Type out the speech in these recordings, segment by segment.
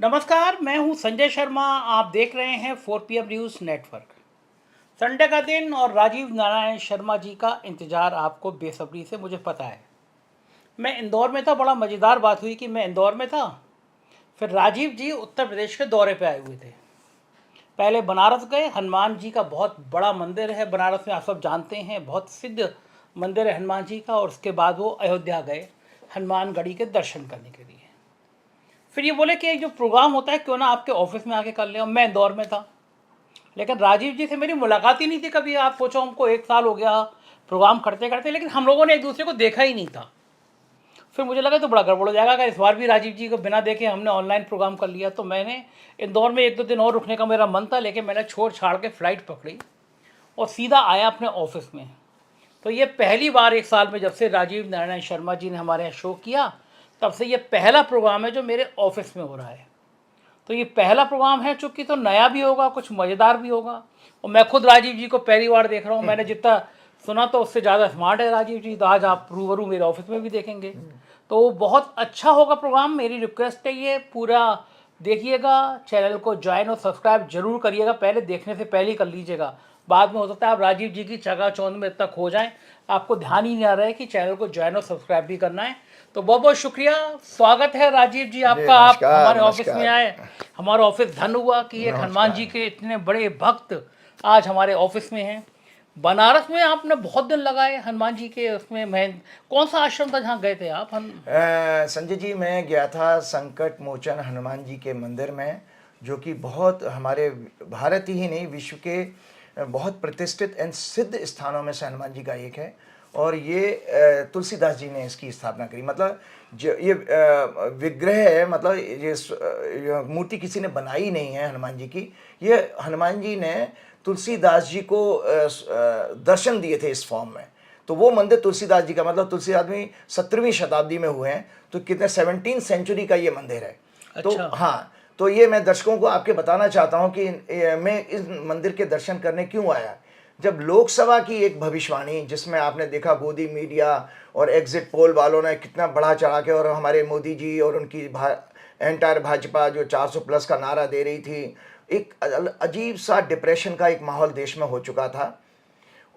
नमस्कार, मैं हूं संजय शर्मा। आप देख रहे हैं 4 PM न्यूज़ नेटवर्क। संडे का दिन और राजीव नारायण शर्मा जी का इंतज़ार आपको बेसब्री से, मुझे पता है। मैं इंदौर में था, बड़ा मज़ेदार बात हुई कि मैं इंदौर में था, फिर राजीव जी उत्तर प्रदेश के दौरे पे आए हुए थे। पहले बनारस गए, हनुमान जी का बहुत बड़ा मंदिर है बनारस में, आप सब जानते हैं, बहुत सिद्ध मंदिर है हनुमान जी का। और उसके बाद वो अयोध्या गए हनुमानगढ़ी के दर्शन करने के लिए। फिर ये बोले कि एक जो प्रोग्राम होता है क्यों ना आपके ऑफिस में आके कर लें। और मैं इंदौर में था, लेकिन राजीव जी से मेरी मुलाकात ही नहीं थी कभी। आप सोचो, हमको 1 साल हो गया प्रोग्राम करते करते, लेकिन हम लोगों ने एक दूसरे को देखा ही नहीं था। फिर मुझे लगा तो बड़ा गड़बड़ हो जाएगा अगर इस बार भी राजीव जी को बिना देखे हमने ऑनलाइन प्रोग्राम कर लिया। तो मैंने इंदौर में 1-2 दिन और रुकने का मेरा मन था, लेकिन मैंने छोड़ छाड़ के फ़्लाइट पकड़ी और सीधा आया अपने ऑफिस में। तो ये पहली बार 1 साल में, जब से राजीव नारायण शर्मा जी ने हमारे यहाँ शो किया, तब से ये पहला प्रोग्राम है जो मेरे ऑफिस में हो रहा है। तो ये पहला प्रोग्राम है, चूँकि तो नया भी होगा, कुछ मज़ेदार भी होगा। और मैं खुद राजीव जी को पहली बार देख रहा हूँ। मैंने जितना सुना तो उससे ज़्यादा स्मार्ट है राजीव जी। तो आज आप रूबरू मेरे ऑफिस में भी देखेंगे, तो बहुत अच्छा होगा प्रोग्राम। मेरी रिक्वेस्ट है, ये पूरा देखिएगा, चैनल को ज्वाइन और सब्सक्राइब जरूर करिएगा। पहले देखने से पहले ही कर लीजिएगा, बाद में हो सकता है आप राजीव जी की चकाचौंध में इतना खो जाएं आपको ध्यान ही नहीं आ रहा है कि चैनल को ज्वाइन और सब्सक्राइब भी करना है। तो बहुत बहुत शुक्रिया, स्वागत है राजीव जी आपका। आप नमस्कार हमारे ऑफिस में नमस्कार। आए, हमारा ऑफिस धन्य हुआ कि एक हनुमान जी नमस्कार। के इतने बड़े भक्त आज हमारे ऑफिस में हैं। बनारस में आपने बहुत दिन लगाए हनुमान जी के उसमें। मैं कौन सा आश्रम था जहाँ गए थे आप? संजय जी, मैं गया था संकट मोचन हनुमान जी के मंदिर में, जो कि बहुत हमारे भारत ही नहीं, विश्व के बहुत प्रतिष्ठित एंड सिद्ध स्थानों में से हनुमान जी का एक है। और ये तुलसीदास जी ने इसकी स्थापना करी। मतलब जो ये विग्रह है, मतलब ये मूर्ति किसी ने बनाई नहीं है हनुमान जी की। ये हनुमान जी ने तुलसीदास जी को दर्शन दिए थे इस फॉर्म में। तो वो मंदिर तुलसीदास जी का, मतलब तुलसीदास भी 17वीं शताब्दी में हुए हैं, तो कितने 17th सेंचुरी का ये मंदिर है। अच्छा। तो हाँ, तो ये मैं दर्शकों को आपके बताना चाहता हूँ कि मैं इस मंदिर के दर्शन करने क्यों आया। जब लोकसभा की एक भविष्यवाणी, जिसमें आपने देखा गोदी मीडिया और एग्जिट पोल वालों ने कितना बढ़ा चढ़ा के, और हमारे मोदी जी और उनकी एंटायर भाजपा जो 400 प्लस का नारा दे रही थी, एक अजीब सा डिप्रेशन का एक माहौल देश में हो चुका था।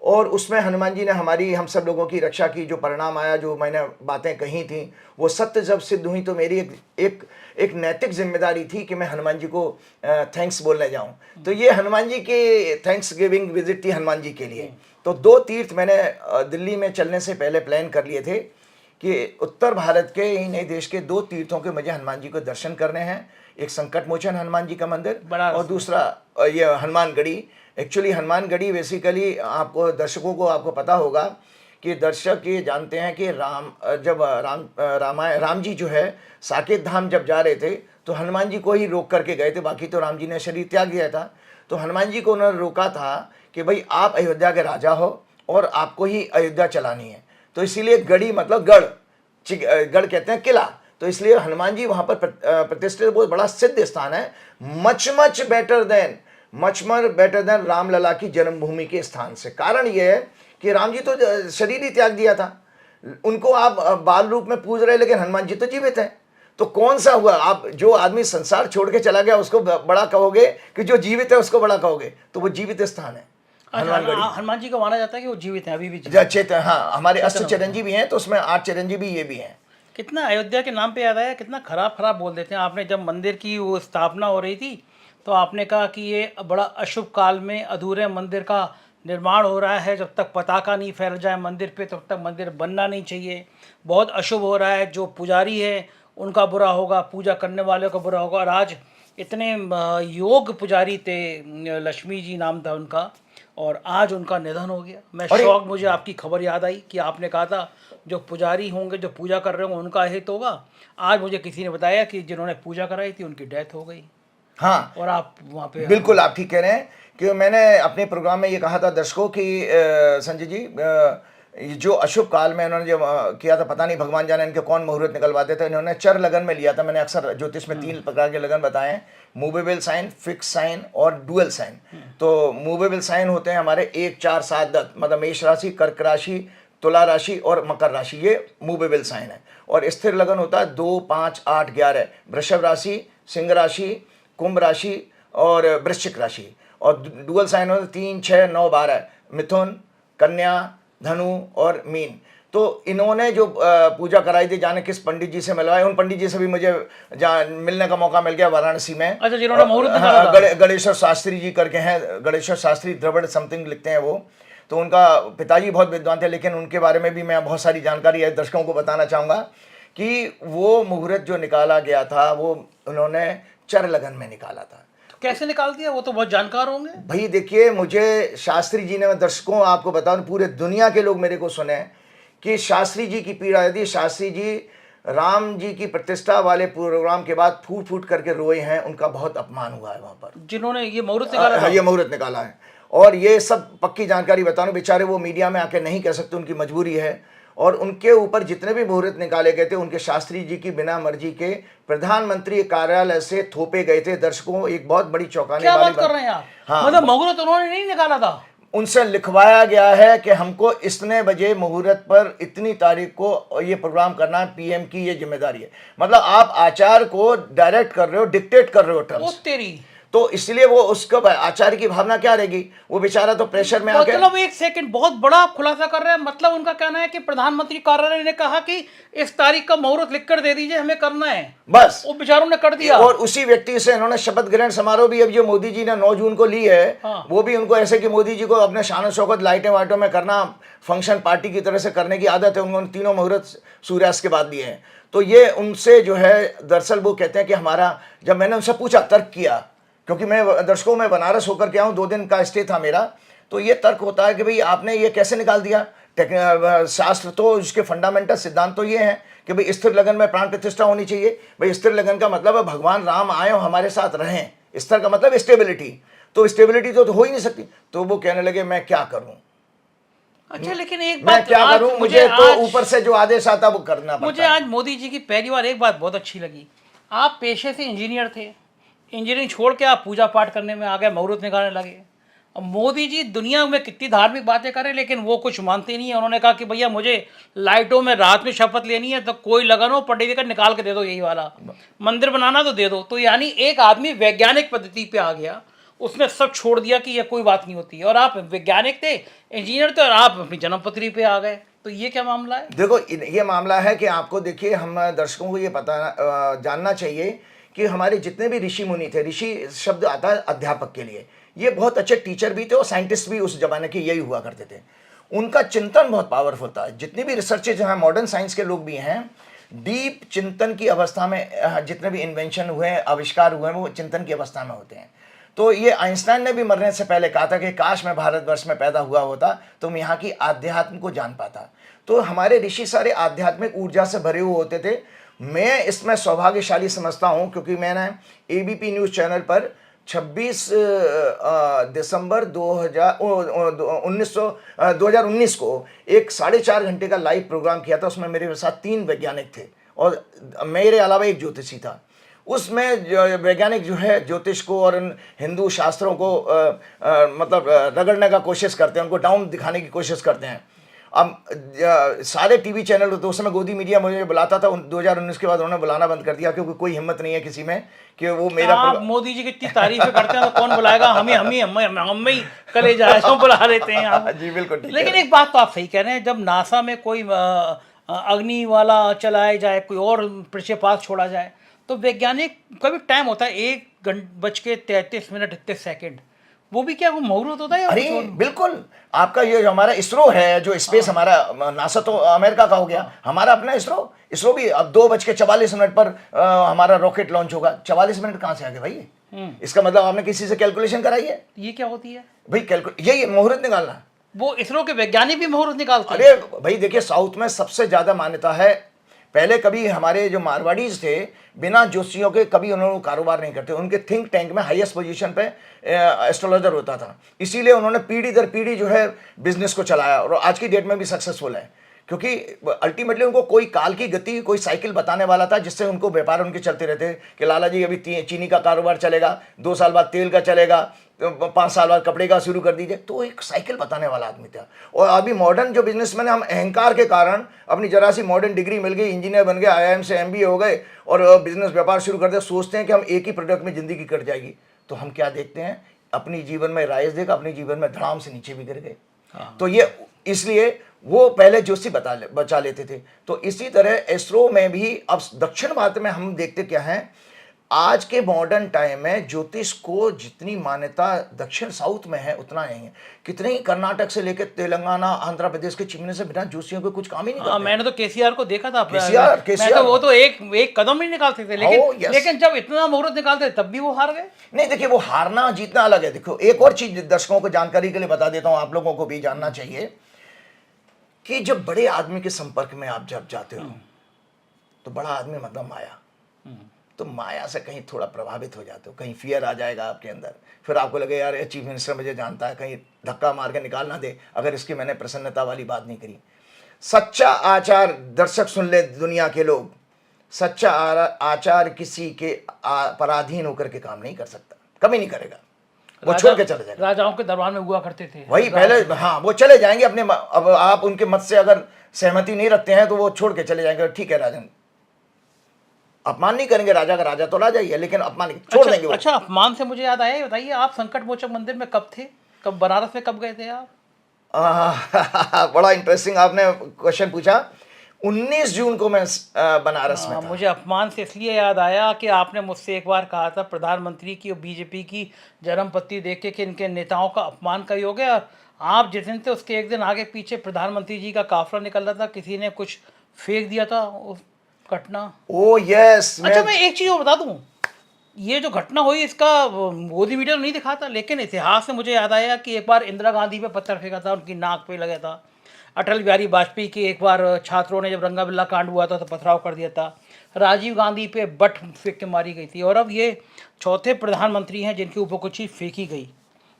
और उसमें हनुमान जी ने हमारी, हम सब लोगों की रक्षा की। जो परिणाम आया, जो मैंने बातें कही थी, वो सत्य जब सिद्ध हुई, तो मेरी एक नैतिक जिम्मेदारी थी कि मैं हनुमान जी को थैंक्स बोलने जाऊं। तो ये हनुमान जी की थैंक्स गिविंग विजिट थी हनुमान जी के लिए। तो 2 तीर्थ मैंने दिल्ली में चलने से पहले प्लान कर लिए थे कि उत्तर भारत के ही नहीं, देश के 2 तीर्थों के मुझे हनुमान जी को दर्शन करने हैं। एक संकट मोचन हनुमान जी का मंदिर और दूसरा ये हनुमानगढ़ी। एक्चुअली हनुमानगढ़ी बेसिकली, आपको दर्शकों को आपको पता होगा कि दर्शक ये जानते हैं कि राम जी जो है साकेत धाम जब जा रहे थे, तो हनुमान जी को ही रोक करके गए थे। बाकी तो राम जी ने शरीर त्याग दिया था। तो हनुमान जी को उन्होंने रोका था कि भाई आप अयोध्या के राजा हो और आपको ही अयोध्या चलानी है। तो इसीलिए गढ़ी मतलब गढ़, गढ़ कहते हैं किला। तो इसलिए हनुमान जी वहां पर प्रतिष्ठित बहुत बड़ा सिद्ध स्थान है। मच बेटर देन रामलला की जन्मभूमि के स्थान से। कारण यह है कि राम जी तो शरीर ही त्याग दिया था, उनको आप बाल रूप में पूज रहे, लेकिन हनुमान जी तो जीवित हैं। तो कौन सा हुआ, आप जो आदमी संसार छोड़ के चला गया उसको बड़ा कहोगे कि जो जीवित है उसको बड़ा कहोगे? तो वो जीवित स्थान है हनुमान जी को माना जाता है कि वो जीवित हैं, अभी भी जीवित अच्छे। हाँ, हमारे अष्ट चिरंजीवी हैं, तो उसमें 8 चिरंजीवी ये भी हैं। कितना अयोध्या के नाम पे याद आया, कितना खराब खराब बोल देते हैं। आपने जब मंदिर की वो स्थापना हो रही थी, तो आपने कहा कि ये बड़ा अशुभ काल में अधूरे मंदिर का निर्माण हो रहा है। जब तक पताका नहीं फैल जाए मंदिर पे, तब तक मंदिर बनना नहीं चाहिए। बहुत अशुभ हो रहा है, जो पुजारी है उनका बुरा होगा, पूजा करने वालों का बुरा होगा। और आज इतने योग पुजारी थे, लक्ष्मी जी नाम था उनका, और आज उनका निधन हो गया। मैं शौक, मुझे आपकी खबर याद आई कि आपने कहा था जो पुजारी होंगे, जो पूजा कर रहे होंगे, उनका हित होगा। आज मुझे किसी ने बताया कि जिन्होंने पूजा कराई थी उनकी डेथ हो गई। हाँ, और आप वहाँ पे, बिल्कुल आप ठीक कह रहे हैं कि मैंने अपने प्रोग्राम में ये कहा था दर्शकों की, संजय जी, ये जो अशुभ काल में इन्होंने जो किया था, पता नहीं भगवान जाने इनके कौन मुहूर्त निकलवाते थे। इन्होंने चर लगन में लिया था। मैंने अक्सर ज्योतिष में 3 प्रकार के लगन बताए हैं, मूवेबल साइन, फिक्स साइन और डुअल साइन। तो मूवेबल साइन होते हैं हमारे 1, 4, 7, 10, मतलब मेष राशि, कर्क राशि, तुला राशि और मकर राशि, ये मूवेबल साइन है। और स्थिर लगन होता है 2, 5, 8, 11। वृषभ राशि, सिंह राशि, कुंभ राशि और वृश्चिक राशि। और डुअल साइन होते 3, 6, 9, 12, मिथुन, कन्या, धनु और मीन। तो इन्होंने जो पूजा कराई थी, जाने किस पंडित जी से मिलवाए, उन पंडित जी से भी मुझे मिलने का मौका मिल गया वाराणसी में। अच्छा, जिन्होंने मुहूर्त निकाला था। गणेश्वर शास्त्री जी करके हैं, गणेश्वर शास्त्री द्रविड़ समथिंग लिखते हैं वो। तो उनका पिताजी बहुत विद्वान थे, लेकिन उनके बारे में भी मैं बहुत सारी जानकारी है दर्शकों को बताना चाहूँगा कि वो मुहूर्त जो निकाला गया था वो उन्होंने चर लगन में निकाला था। कैसे निकाल दिया? वो तो बहुत जानकार होंगे भाई। देखिए, मुझे शास्त्री जी ने, मैं दर्शकों आपको बताऊं, पूरे दुनिया के लोग मेरे को सुने कि शास्त्री जी की पीड़ा यदि शास्त्री जी राम जी की प्रतिष्ठा वाले प्रोग्राम के बाद फूट फूट करके रोए हैं, उनका बहुत अपमान हुआ है वहां पर, जिन्होंने ये मुहूर्त निकाला था। ये मुहूर्त निकाला है। और ये सब पक्की जानकारी बताऊं, बेचारे वो मीडिया में आके नहीं कह सकते, उनकी मजबूरी है। और उनके ऊपर जितने भी मुहूर्त निकाले गए थे, उनके शास्त्री जी की बिना मर्जी के प्रधानमंत्री कार्यालय से थोपे गए थे। दर्शकों, एक बहुत बड़ी चौंकाने क्या वाली बात कर रहे हैं आप? हाँ, मतलब मुहूर्त उन्होंने नहीं निकाला था? उनसे लिखवाया गया है कि हमको इतने बजे मुहूर्त पर इतनी तारीख को ये प्रोग्राम करना है, पीएम की ये जिम्मेदारी है। मतलब आप आचार्य को डायरेक्ट कर रहे हो, डिक्टेट कर रहे हो टर्म्स। तेरी तो इसलिए वो उसका आचार्य की भावना क्या रहेगी? वो बेचारा तो प्रेशर में आके। मतलब एक सेकंड, बहुत बड़ा आप खुलासा कर रहे हैं। मतलब उनका कहना है कि प्रधानमंत्री कार्यालय ने कहा कि इस तारीख का मुहूर्त लिख कर दे दीजिए, हमें करना है, बस वो बेचारों ने कर दिया। और उसी व्यक्ति से इन्होंने शपथ ग्रहण समारोह भी अब जो मोदी जी ने 9 जून को ली है, हाँ। वो भी उनको ऐसे कि मोदी जी को अपने शान शौकत लाइटें वाइटों में करना, फंक्शन पार्टी की तरह से करने की आदत है। उन्होंने तीनों मुहूर्त सूर्यास्त के बाद लिए हैं। तो ये उनसे जो है, दरअसल वो कहते हैं कि हमारा, जब मैंने उनसे पूछा, तर्क किया, क्योंकि मैं दर्शकों में बनारस होकर के आऊँ, 2 दिन का स्टे था मेरा, तो ये तर्क होता है कि भाई आपने ये कैसे निकाल दिया? शास्त्र तो उसके फंडामेंटल सिद्धांत तो ये हैं कि भाई स्थिर लगन में प्राण प्रतिष्ठा होनी चाहिए। भाई स्थिर लगन का मतलब है भगवान राम आए और हमारे साथ रहें। स्थिर का मतलब स्टेबिलिटी, तो स्टेबिलिटी तो हो ही नहीं सकती। तो वो कहने लगे मैं क्या करूं? अच्छा, लेकिन एक मैं बात क्या आज करूं? मुझे तो ऊपर से जो आदेश आता वो करना पड़ता मुझे आज मोदी जी की पहली बार एक बात बहुत अच्छी लगी। आप पेशे से इंजीनियर थे, इंजीनियरिंग छोड़ के आप पूजा पाठ करने में आ गए, मुहूर्त निकालने लगे। अब मोदी जी दुनिया में कितनी धार्मिक बातें करें, लेकिन वो कुछ मानते नहीं है। उन्होंने कहा कि भैया मुझे लाइटों में रात में शपथ लेनी है, तो कोई लगन हो, पंडित का निकाल के दे दो, यही वाला मंदिर बनाना तो दे दो। तो यानी एक आदमी वैज्ञानिक पद्धति पे आ गया, उसने सब छोड़ दिया कि ये कोई बात नहीं होती। और आप वैज्ञानिक थे, इंजीनियर थे, और आप अपनी जन्मपत्री पे आ गए। तो ये क्या मामला है? देखो, ये मामला है कि आपको, देखिए, हम दर्शकों को ये पता जानना चाहिए कि हमारे जितने भी ऋषि मुनि थे, ऋषि शब्द आता है अध्यापक के लिए, ये बहुत अच्छे टीचर भी थे और साइंटिस्ट भी उस जमाने के यही हुआ करते थे। उनका चिंतन बहुत पावरफुल था। जितनी भी रिसर्चेज हैं, मॉडर्न साइंस के लोग भी हैं, डीप चिंतन की अवस्था में जितने भी इन्वेंशन हुए, आविष्कार हुए हैं, वो चिंतन की अवस्था में होते हैं। तो ये आइंस्टाइन ने भी मरने से पहले कहा था कि काश मैं भारतवर्ष में पैदा हुआ होता तो मैं यहाँ की आध्यात्म को जान पाता। तो हमारे ऋषि सारे आध्यात्मिक ऊर्जा से भरे हुए होते थे। मैं इसमें सौभाग्यशाली समझता हूँ, क्योंकि मैंने एबीपी न्यूज़ चैनल पर 26 दिसंबर 2019 को एक 4.5 घंटे का लाइव प्रोग्राम किया था। उसमें मेरे साथ 3 वैज्ञानिक थे और मेरे अलावा एक ज्योतिषी था। उसमें जो वैज्ञानिक जो है ज्योतिष को और हिंदू शास्त्रों को मतलब रगड़ने का कोशिश करते हैं, उनको डाउन दिखाने की कोशिश करते हैं। अब सारे टीवी चैनल होते, उस समय गोदी मीडिया मुझे बुलाता था। 2019 के बाद उन्होंने बुलाना बंद कर दिया, क्योंकि कोई हिम्मत नहीं है किसी में कि वो मेरा। आप मोदी जी की इतनी तारीफें करते हैं तो कौन बुलाएगा? हम ही कलेजा है जो बुला लेते हैं आप। जी बिल्कुल ठीक है। लेकिन एक बात तो आप सही कह रहे हैं, जब नासा में कोई अग्नि वाला चलाया जाए, कोई और प्रक्षेपात छोड़ा जाए, तो वैज्ञानिक का भी टाइम होता है, 1:33 वो भी क्या वो मुहूर्त होता है? अरे बिल्कुल, आपका ये जो हमारा इसरो है, जो स्पेस हमारा, नासा तो अमेरिका का हो गया, हमारा अपना इसरो भी अब 2:44 पर हमारा रॉकेट लॉन्च होगा। 44 मिनट कहाँ से आ गए भाई? इसका मतलब आपने किसी से कैलकुलेशन कराई है? ये क्या होती है भाई? यही मुहूर्त निकालना। वो इसरो के वैज्ञानिक भी मुहूर्त निकालते हैं? अरे भाई देखिए, साउथ में सबसे ज्यादा मान्यता है। पहले कभी हमारे जो मारवाड़ीज थे, बिना ज्योतिषियों के कभी उन्होंने कारोबार नहीं करते। उनके थिंक टैंक में हाईएस्ट पोजीशन पे एस्ट्रोलॉजर होता था। इसीलिए उन्होंने पीढ़ी दर पीढ़ी जो है बिजनेस को चलाया और आज की डेट में भी सक्सेसफुल है। क्योंकि अल्टीमेटली उनको कोई काल की गति, कोई साइकिल बताने वाला था जिससे उनको व्यापार उनके चलते रहते कि लाला जी अभी चीनी का कारोबार चलेगा, 2 साल बाद तेल का चलेगा, 5 साल बाद कपड़े का शुरू कर दीजिए। तो एक साइकिल बताने वाला आदमी था। और अभी मॉडर्न जो बिजनेसमैन है, हम अहंकार के कारण अपनी जरा सी मॉडर्न डिग्री मिल गई, इंजीनियर बन गए, IIM से MBA हो गए और बिजनेस व्यापार शुरू कर दिया, सोचते हैं कि हम एक ही प्रोडक्ट में जिंदगी कट जाएगी। तो हम क्या देखते हैं, अपनी जीवन में राइज देख, अपने जीवन में धड़ाम से नीचे भी गिर गए। तो ये इसलिए वो पहले जोशी बचा लेते थे। तो इसी तरह इसरो में भी अब दक्षिण भारत में हम देखते क्या है, आज के मॉडर्न टाइम में ज्योतिष को जितनी मान्यता दक्षिण साउथ में है उतना नहीं है। कितने ही कर्नाटक से लेकर तेलंगाना, आंध्र प्रदेश के चिमने से बिना जोशियों के कुछ काम ही नहीं करते। मैंने तो केसीआर को देखा था। केसीआर मैं तो वो तो एक कदम नहीं निकालते थे, लेकिन yes. लेकिन जब इतना मुहूर्त निकालते तब भी वो हार गए। नहीं, देखिए वो हारना जीतना अलग है। देखो एक और चीज दर्शकों को जानकारी के लिए बता देता हूं, आप लोगों को भी जानना चाहिए कि जब बड़े आदमी के संपर्क में आप जब जाते हो तो बड़ा आदमी मतलब माया, तो माया से कहीं थोड़ा प्रभावित हो जाते हो, कहीं फियर आ जाएगा आपके अंदर, फिर आपको लगे यार ये चीफ मिनिस्टर मुझे जानता है, कहीं धक्का मार के निकाल ना दे अगर इसकी मैंने प्रसन्नता वाली बात नहीं करी। सच्चा आचार, दर्शक सुन ले दुनिया के लोग, सच्चा आचार किसी के पराधीन होकर के काम नहीं कर सकता, कभी नहीं करेगा, वो छोड़ के चले जाएगा। राजाओं के दरबार में हुआ करते थे वही पहले, हाँ वो चले जाएंगे अपने, अब आप उनके मत से अगर सहमति नहीं रखते हैं तो वो छोड़ के चले जाएंगे, ठीक है राजन, अपमान नहीं करेंगे राजा का, राजा तो राजा ही है, लेकिन अपमान छोड़ देंगे वो। अच्छा, अपमान से मुझे याद आया, बताइए आप संकट मोचक मंदिर में कब थे, कब बनारस में कब गए थे आप? बड़ा इंटरेस्टिंग आपने क्वेश्चन पूछा। 19 जून को मैं बनारस में था। मुझे अपमान से इसलिए याद आया कि आपने मुझसे एक बार कहा था प्रधानमंत्री की और बीजेपी की जन्मपत्ति देख के कि इनके नेताओं का अपमान का योग है, और आप जिस दिन थे उसके एक दिन आगे पीछे प्रधानमंत्री जी का काफिला निकल रहा था, किसी ने कुछ फेंक दिया था उस घटना। ओ यस। अच्छा, मैं एक चीज़ और बता दूं, ये जो घटना हुई इसका मोदी मीडिया नहीं दिखाता, लेकिन इतिहास से मुझे याद आया कि एक बार इंदिरा गांधी पे पत्थर फेंका था, उनकी नाक पे लगा था। अटल बिहारी वाजपेयी की एक बार छात्रों ने जब रंगा बिल्ला कांड हुआ था तो पथराव कर दिया था। राजीव गांधी पे बट फेंक के मारी गई थी, और अब ये चौथे प्रधानमंत्री हैं जिनके ऊपर कुछ चीज़ फेंकी गई।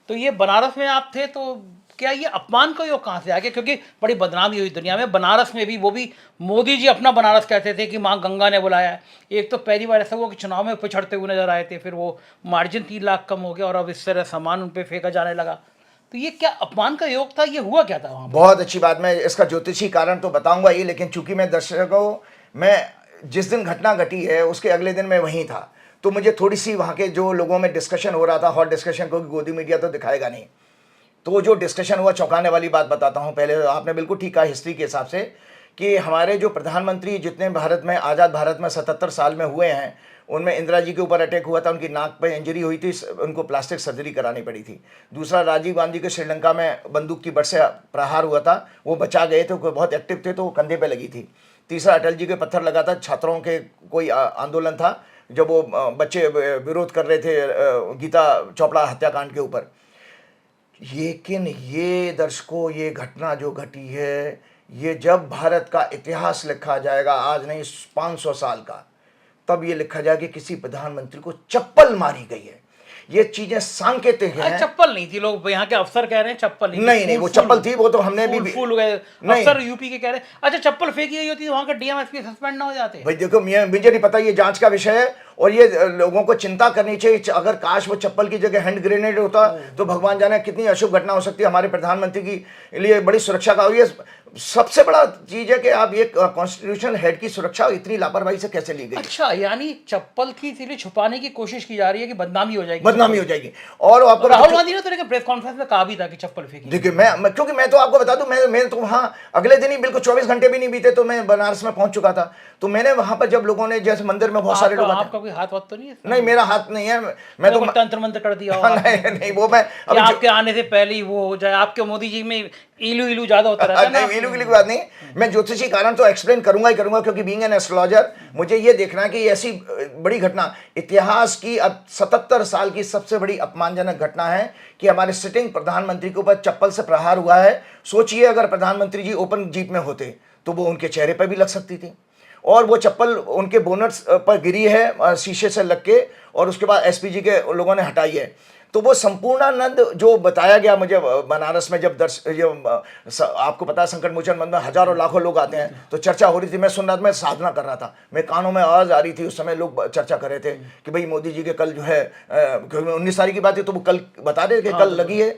तो ये बनारस में आप थे, तो क्या ये अपमान का योग कहाँ से आ गया? क्योंकि बड़ी बदनामी हुई दुनिया में, बनारस में भी, वो भी मोदी जी अपना बनारस कहते थे कि माँ गंगा ने बुलाया है। एक तो पहली बार ऐसा हुआ कि चुनाव में पिछड़ते हुए नजर आए थे, फिर वो मार्जिन 3 लाख कम हो गया और अब इस तरह सामान उन पर फेंका जाने लगा। तो ये क्या अपमान का योग था, ये हुआ क्या था वहाँ? बहुत अच्छी बात, मैं इसका ज्योतिषी कारण तो बताऊंगा ही, लेकिन चूंकि मैं दर्शकों, मैं जिस दिन घटना घटी है उसके अगले दिन मैं वहीं था, तो मुझे थोड़ी सी वहाँ के जो लोगों में डिस्कशन हो रहा था, हॉट डिस्कशन, क्योंकि गोदी मीडिया तो दिखाएगा नहीं, तो जो डिस्कशन हुआ, चौंकाने वाली बात बताता हूँ। पहले आपने बिल्कुल ठीक कहा हिस्ट्री के हिसाब से कि हमारे जो प्रधानमंत्री जितने भारत में, आज़ाद भारत में 77 साल में हुए हैं, उनमें इंदिरा जी के ऊपर अटैक हुआ था, उनकी नाक पे इंजरी हुई थी, उनको प्लास्टिक सर्जरी करानी पड़ी थी। दूसरा, राजीव गांधी के श्रीलंका में बंदूक की बट से प्रहार हुआ था, वो बचा गए थे, बहुत एक्टिव थे, तो वो कंधे पे लगी थी। तीसरा, अटल जी के पत्थर लगा था, छात्रों के कोई आंदोलन था जब वो बच्चे विरोध कर रहे थे गीता चोपड़ा हत्याकांड के ऊपर। लेकिन ये दर्शकों, ये घटना जो घटी है, ये जब भारत का इतिहास लिखा जाएगा, आज नहीं 500 साल का, तब ये लिखा जाएगा कि किसी प्रधानमंत्री को चप्पल मारी गई है। ये चीजें सांकेतिक हैं। चप्पल नहीं थी, लोग यहाँ के अफसर कह रहे हैं चप्पल नहीं, नहीं वो चप्पल थी, वो तो हमने भी फूल गए अफसर यूपी के कह रहे हैं। अच्छा, चप्पल फेंकी गई होती तो वहाँ का डीएमएसपी सस्पेंड ना हो जाते? भाई देखो, मुझे नहीं पता, ये जांच का विषय है और ये लोगों को चिंता करनी चाहिए। अगर काश वो चप्पल की जगह हैंड ग्रेनेड होता तो भगवान जाने कितनी अशुभ घटना हो सकती है। हमारे प्रधानमंत्री की लिए बड़ी सुरक्षा का, ये सबसे बड़ा चीज है कि आप ये कॉन्स्टिट्यूशनल हेड की सुरक्षा इतनी लापरवाही से कैसे ली गई? अच्छा, यानी चप्पल थी इसलिए छुपाने की कोशिश की जा रही है कि बदनामी हो जाएगी, बदनामी हो जाएगी। और आपको राहुल गांधी ने तो प्रेस कॉन्फ्रेंस में कहा भी था कि चप्पल फेंकी। देखिए, क्योंकि मैं तो आपको बता दूं, मैं तो वहाँ अगले दिन ही, बिल्कुल 24 घंटे भी नहीं बीते तो मैं बनारस में पहुंच चुका था। तो मैंने वहां पर जब लोगों ने, जैसे मंदिर में बहुत सारे लोग, आपका कोई हाथ तो नहीं है? नहीं, मेरा हाथ नहीं है, मैं तो तंत्र मंत्र कर दिया। नहीं, वो मैं आपके आने से पहले ही वो हो जाए। आपके मोदी जी में इलू इलू ज्यादा होता रहता है ना। नहीं, इलू की बात नहीं, मैं ज्योतिषी कारण तो एक्सप्लेन करूंगा ही करूंगा, क्योंकि बीइंग एन एस्ट्रोलॉजर मुझे ये देखना है कि ऐसी बड़ी घटना इतिहास की, अब 77 साल की सबसे बड़ी अपमानजनक घटना है कि हमारे सिटिंग प्रधानमंत्री के ऊपर चप्पल से प्रहार हुआ है। सोचिए, अगर प्रधानमंत्री जी ओपन जीप में होते तो वो उनके चेहरे पर भी लग सकती थी, और वो चप्पल उनके बोनट पर गिरी है शीशे से लग के, और उसके बाद एसपीजी के लोगों ने हटाई है। तो वो संपूर्णानंद जो बताया गया मुझे बनारस में, जब आपको पता है संकट मोचन मंदिर में हजारों लाखों लोग आते हैं, तो चर्चा हो रही थी। मैं सुन रहा था, मैं साधना कर रहा था, मेरे कानों में आवाज आ रही थी, उस समय लोग चर्चा कर रहे थे कि भाई मोदी जी के कल जो है 19 तारीख की बात है, तो वो कल बता रहे थे कि कल लगी है,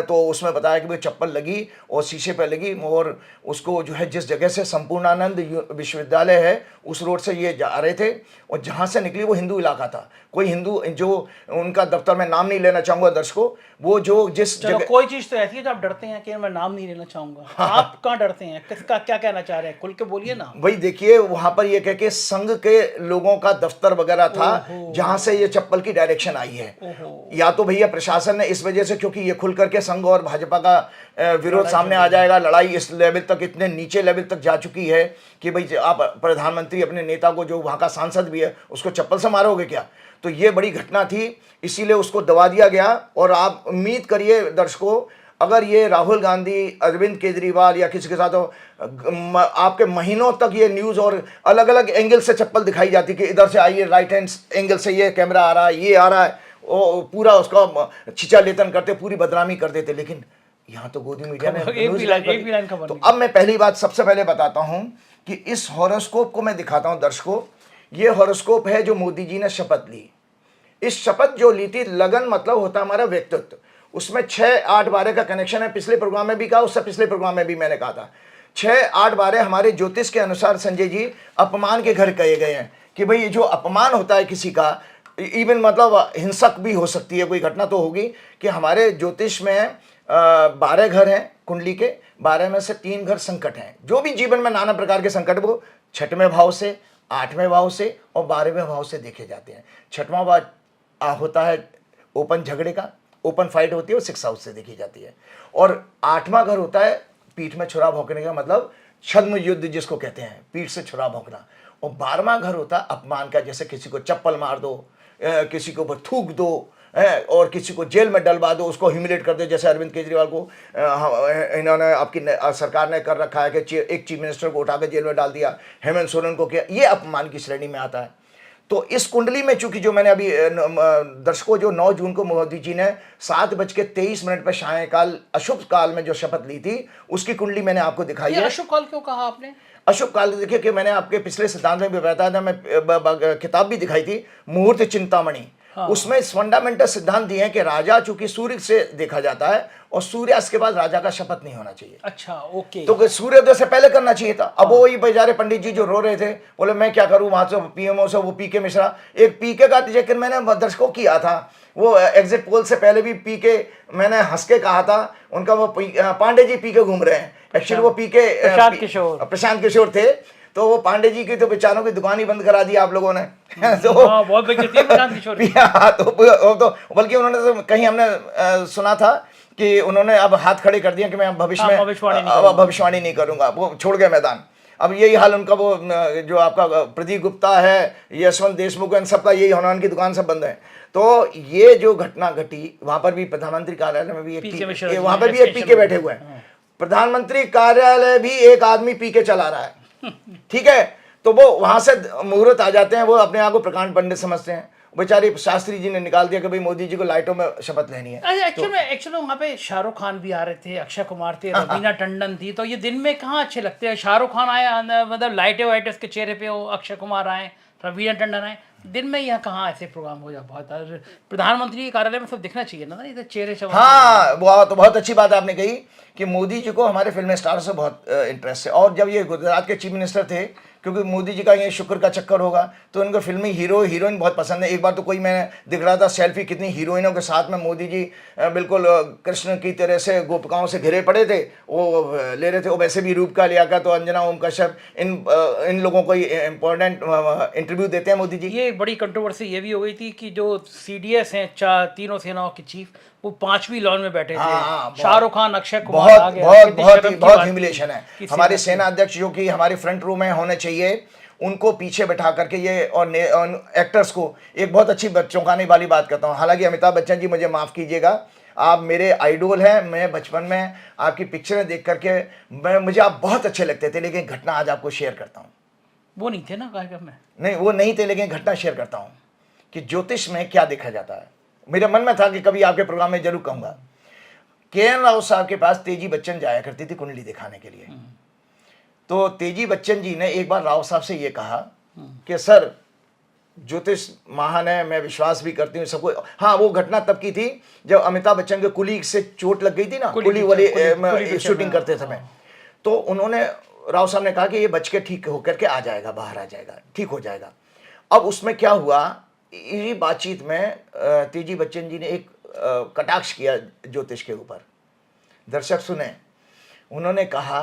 तो उसमें बताया कि भाई चप्पल लगी और शीशे पे लगी, और उसको जो है जिस जगह से संपूर्णानंद विश्वविद्यालय है उस रोड से ये जा रहे थे, और जहाँ से निकली वो हिंदू इलाका था। कोई हिंदू जो उनका दफ्तर, में नाम नहीं लेना चाहूंगा दर्शकों, वो जो जिस जगह, कोई चीज तो ऐसी है जो आप डरते हैं कि मैं नाम नहीं लेना चाहूंगा, आप कहाँ डरते हैं, किसका क्या कहना चाह रहे हैं, खुल के बोलिए ना। भाई देखिए, वहां पर ये कह के संघ के लोगों का दफ्तर वगैरह था जहां से ये चप्पल की डायरेक्शन आई है। या तो भैया प्रशासन ने इस वजह से, क्योंकि ये खुल करके संघ और भाजपा का विरोध सामने आ जाएगा, लड़ाई इस लेवल तक, इतने नीचे लेवल तक जा चुकी है कि भाई आप प्रधानमंत्री अपने नेता को, जो वहां का सांसद भी है, उसको चप्पल से मारोगे क्या। तो ये बड़ी घटना थी, इसीलिए उसको दबा दिया गया। और आप उम्मीद करिए दर्शकों, अगर ये राहुल गांधी, अरविंद केजरीवाल या किसी के साथ हो, आपके महीनों तक ये न्यूज़ और अलग अलग एंगल से चप्पल दिखाई जाती कि इधर से आइए, राइट हैंड एंगल से ये कैमरा आ रहा है, ये आ रहा है, वो पूरा उसका छिचा लेतन करते, पूरी बदनामी कर देते। लेकिन यहाँ तो गोदी मीडिया ने तो अब मैं पहली बात सबसे पहले बताता हूँ कि इस हॉरोस्कोप को मैं दिखाता हूँ दर्शकों। ये हॉरोस्कोप है जो मोदी जी ने शपथ ली। इस शपथ जो ली थी, लगन मतलब होता हमारा व्यक्तित्व, उसमें 6, 8, 12 का कनेक्शन है। पिछले प्रोग्राम में भी कहा, उससे पिछले प्रोग्राम में भी मैंने कहा था 6, 8, 12 हमारे ज्योतिष के अनुसार संजय जी अपमान के घर कहे गए हैं कि भाई ये जो अपमान होता है किसी का, इवन मतलब हिंसक भी हो सकती है, कोई घटना तो होगी कि हमारे ज्योतिष में 12 घर हैं कुंडली के, 12 में से 3 घर संकट हैं। जो भी जीवन में नाना प्रकार के संकट वो 6वें भाव से, 8वें भाव से और 12वें भाव से देखे जाते हैं। 6वां भाव होता है ओपन झगड़े का, ओपन फाइट होती है, वो 6 हाउस से देखी जाती है। और 8वां घर होता है पीठ में छुरा भौंकने का, मतलब छद्म युद्ध जिसको कहते हैं, पीठ से छुरा भौंकना। और 12वां घर होता है अपमान का, जैसे किसी को चप्पल मार दो, किसी को थूक दो, और किसी को जेल में डलवा दो, उसको ह्यूमिलेट कर दो, जैसे अरविंद केजरीवाल को इन्होंने आपकी सरकार ने कर रखा है कि एक चीफ मिनिस्टर को उठाकर जेल में डाल दिया, हेमंत सोरेन को किया, ये अपमान की श्रेणी में आता है। तो इस कुंडली में चूंकि जो मैंने अभी दर्शकों, जो 9 जून को मोदी जी ने 7:23 पर सायंकाल अशुभ काल में जो शपथ ली थी, उसकी कुंडली मैंने आपको दिखाई है। अशुभ काल क्यों कहा आपने? अशुभ काल देखिए कि मैंने आपके पिछले सिद्धांत में भी बताया था, मैं किताब भी दिखाई थी, मुहूर्त चिंतामणि। हाँ। उसमें फंडामेंटल सिद्धांत दिए हैं कि राजा चूंकि सूर्य से देखा जाता है और सूर्यास्त के बाद राजा का शपथ नहीं होना चाहिए। अच्छा, ओके। तो सूर्योदय से पहले करना चाहिए था। अब वही बेचारे पंडित जी जो रो रहे थे, बोले मैं क्या करूं, वहां से पीएमओ से वो पीके मिश्रा, एक पीके का जिक्र मैंने दर्शकों किया था, वो एग्जिट पोल से पहले भी पीके मैंने हंस के कहा था, उनका वो पांडे जी पीके घूम रहे हैं। एक्चुअली वो पीके प्रशांत किशोर थे, तो वो पांडे जी की तो बेचारों की दुकान ही बंद करा दी आप लोगों ने। तो बहुत तो बल्कि उन्होंने तो कहीं हमने सुना था कि उन्होंने अब हाथ खड़े कर दिए कि मैं भविष्य में भविष्यवाणी नहीं करूंगा, वो छोड़ गए मैदान। अब यही हाल उनका, वो जो आपका प्रदीप गुप्ता है, यशवंत देशमुख, इन सबका यही होना, उनकी दुकान सब बंद है। तो ये जो घटना घटी, वहां पर भी प्रधानमंत्री कार्यालय में भी एक वहां पर भी एक पीके बैठे हुए हैं। प्रधानमंत्री कार्यालय भी एक आदमी पीके चला रहा है, ठीक है। तो वो वहां से मुहूर्त आ जाते हैं, वो अपने आप को प्रकांड पंडित समझते हैं। बेचारे शास्त्री जी ने निकाल दिया कि भाई मोदी जी को लाइटों में शपथ लेनी है। एक्चुअली वहाँ पे शाहरुख खान भी आ रहे थे, अक्षय कुमार थे, रवीना टंडन थी, तो ये दिन में कहाँ अच्छे लगते हैं। शाहरुख खान आया, मतलब लाइटें वाइटें उसके चेहरे पे हो, अक्षय कुमार आए, रवीना टंडन आए, दिन में यहाँ कहाँ ऐसे प्रोग्राम हो जाए। बहुत प्रधानमंत्री के कार्यालय में सब दिखना चाहिए ना, इधर चेहरे से। हाँ, बहुत अच्छी बात आपने कही कि मोदी जी को हमारे फिल्म स्टार से बहुत इंटरेस्ट है। और जब ये गुजरात के चीफ मिनिस्टर थे, क्योंकि मोदी जी का ये शुक्र का चक्कर होगा, तो उनको फिल्मी हीरो हीरोइन बहुत पसंद है। एक बार तो कोई मैंने दिख रहा था सेल्फी, कितनी हीरोइनों के साथ में मोदी जी बिल्कुल कृष्ण की तरह से गोपिकाओं से घिरे पड़े थे, वो ले रहे थे। वो वैसे भी रूप का लिया का, तो अंजना ओम कश्यप, इन लोगों को इम्पोर्टेंट इंटरव्यू देते हैं मोदी जी। ये बड़ी कंट्रोवर्सी ये भी हो गई थी कि जो CDS हैं, तीनों सेनाओं के चीफ, वो 5वीं लॉन में बैठे थे। शाहरुख खान, अक्षय कुमार आ गए। बहुत ह्यूमिलेशन है। हमारे सेना अध्यक्ष जो कि हमारे फ्रंट रो में होने चाहिए, उनको पीछे बैठा करके ये, और एक्टर्स को एक बहुत अच्छी चौंकाने वाली बात करता हूँ। हालांकि अमिताभ बच्चन जी, मुझे माफ़ कीजिएगा, आप मेरे आइडोल हैं। मैं बचपन में आपकी पिक्चरें देख करके मुझे आप बहुत अच्छे लगते थे, लेकिन घटना आज आपको शेयर करता हूँ। वो नहीं थे ना कार्यक्रम में? नहीं, वो नहीं थे, लेकिन घटना शेयर करता हूँ कि ज्योतिष में क्या देखा जाता है। मेरे मन में था कि कभी आपके प्रोग्राम में जरूर कहूँगा। के.एन. राव साहब के पास तेजी बच्चन जाया करती थी कुंडली दिखाने के लिए। तो तेजी बच्चन जी ने एक बार राव साहब से ये कहा कि सर ज्योतिष महान है, मैं विश्वास भी करती हूँ सबको। हाँ, वो घटना तब की थी जब अमिताभ बच्चन के कुली से चोट लग गई थी ना, कुली वाली शूटिंग करते समय। तो उन्होंने, राव साहब ने कहा कि ये बच के ठीक होकर के आ जाएगा, बाहर आ जाएगा, ठीक हो जाएगा। अब उसमें क्या हुआ, इसी बातचीत में तेजी बच्चन जी ने एक कटाक्ष किया ज्योतिष के ऊपर। दर्शक सुने, उन्होंने कहा